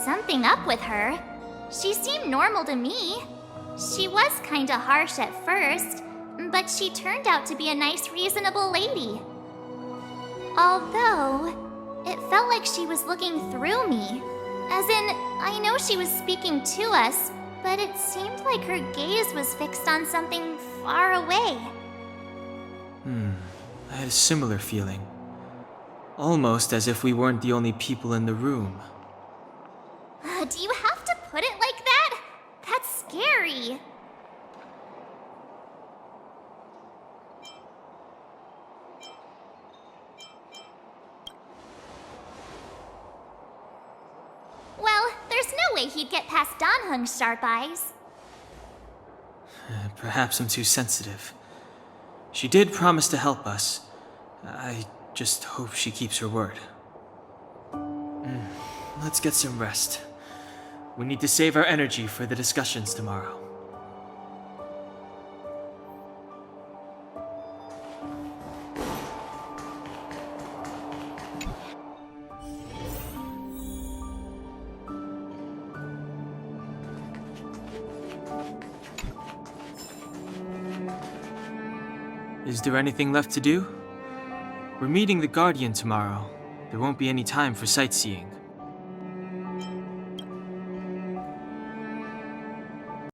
Something up with her. She seemed normal to me. She was kinda harsh at first, but she turned out to be a nice, reasonable lady. Although, it felt like she was looking through me. As in, I know she was speaking to us, but it seemed like her gaze was fixed on something far away. I had a similar feeling. Almost as if we weren't the only people in the room. Do you have to put it like that? That's scary. Well, there's no way he'd get past Danhung's sharp eyes. Perhaps I'm too sensitive. She did promise to help us. I just hope she keeps her word. Let's get some rest. We need to save our energy for the discussions tomorrow. Is there anything left to do? We're meeting the Guardian tomorrow. There won't be any time for sightseeing.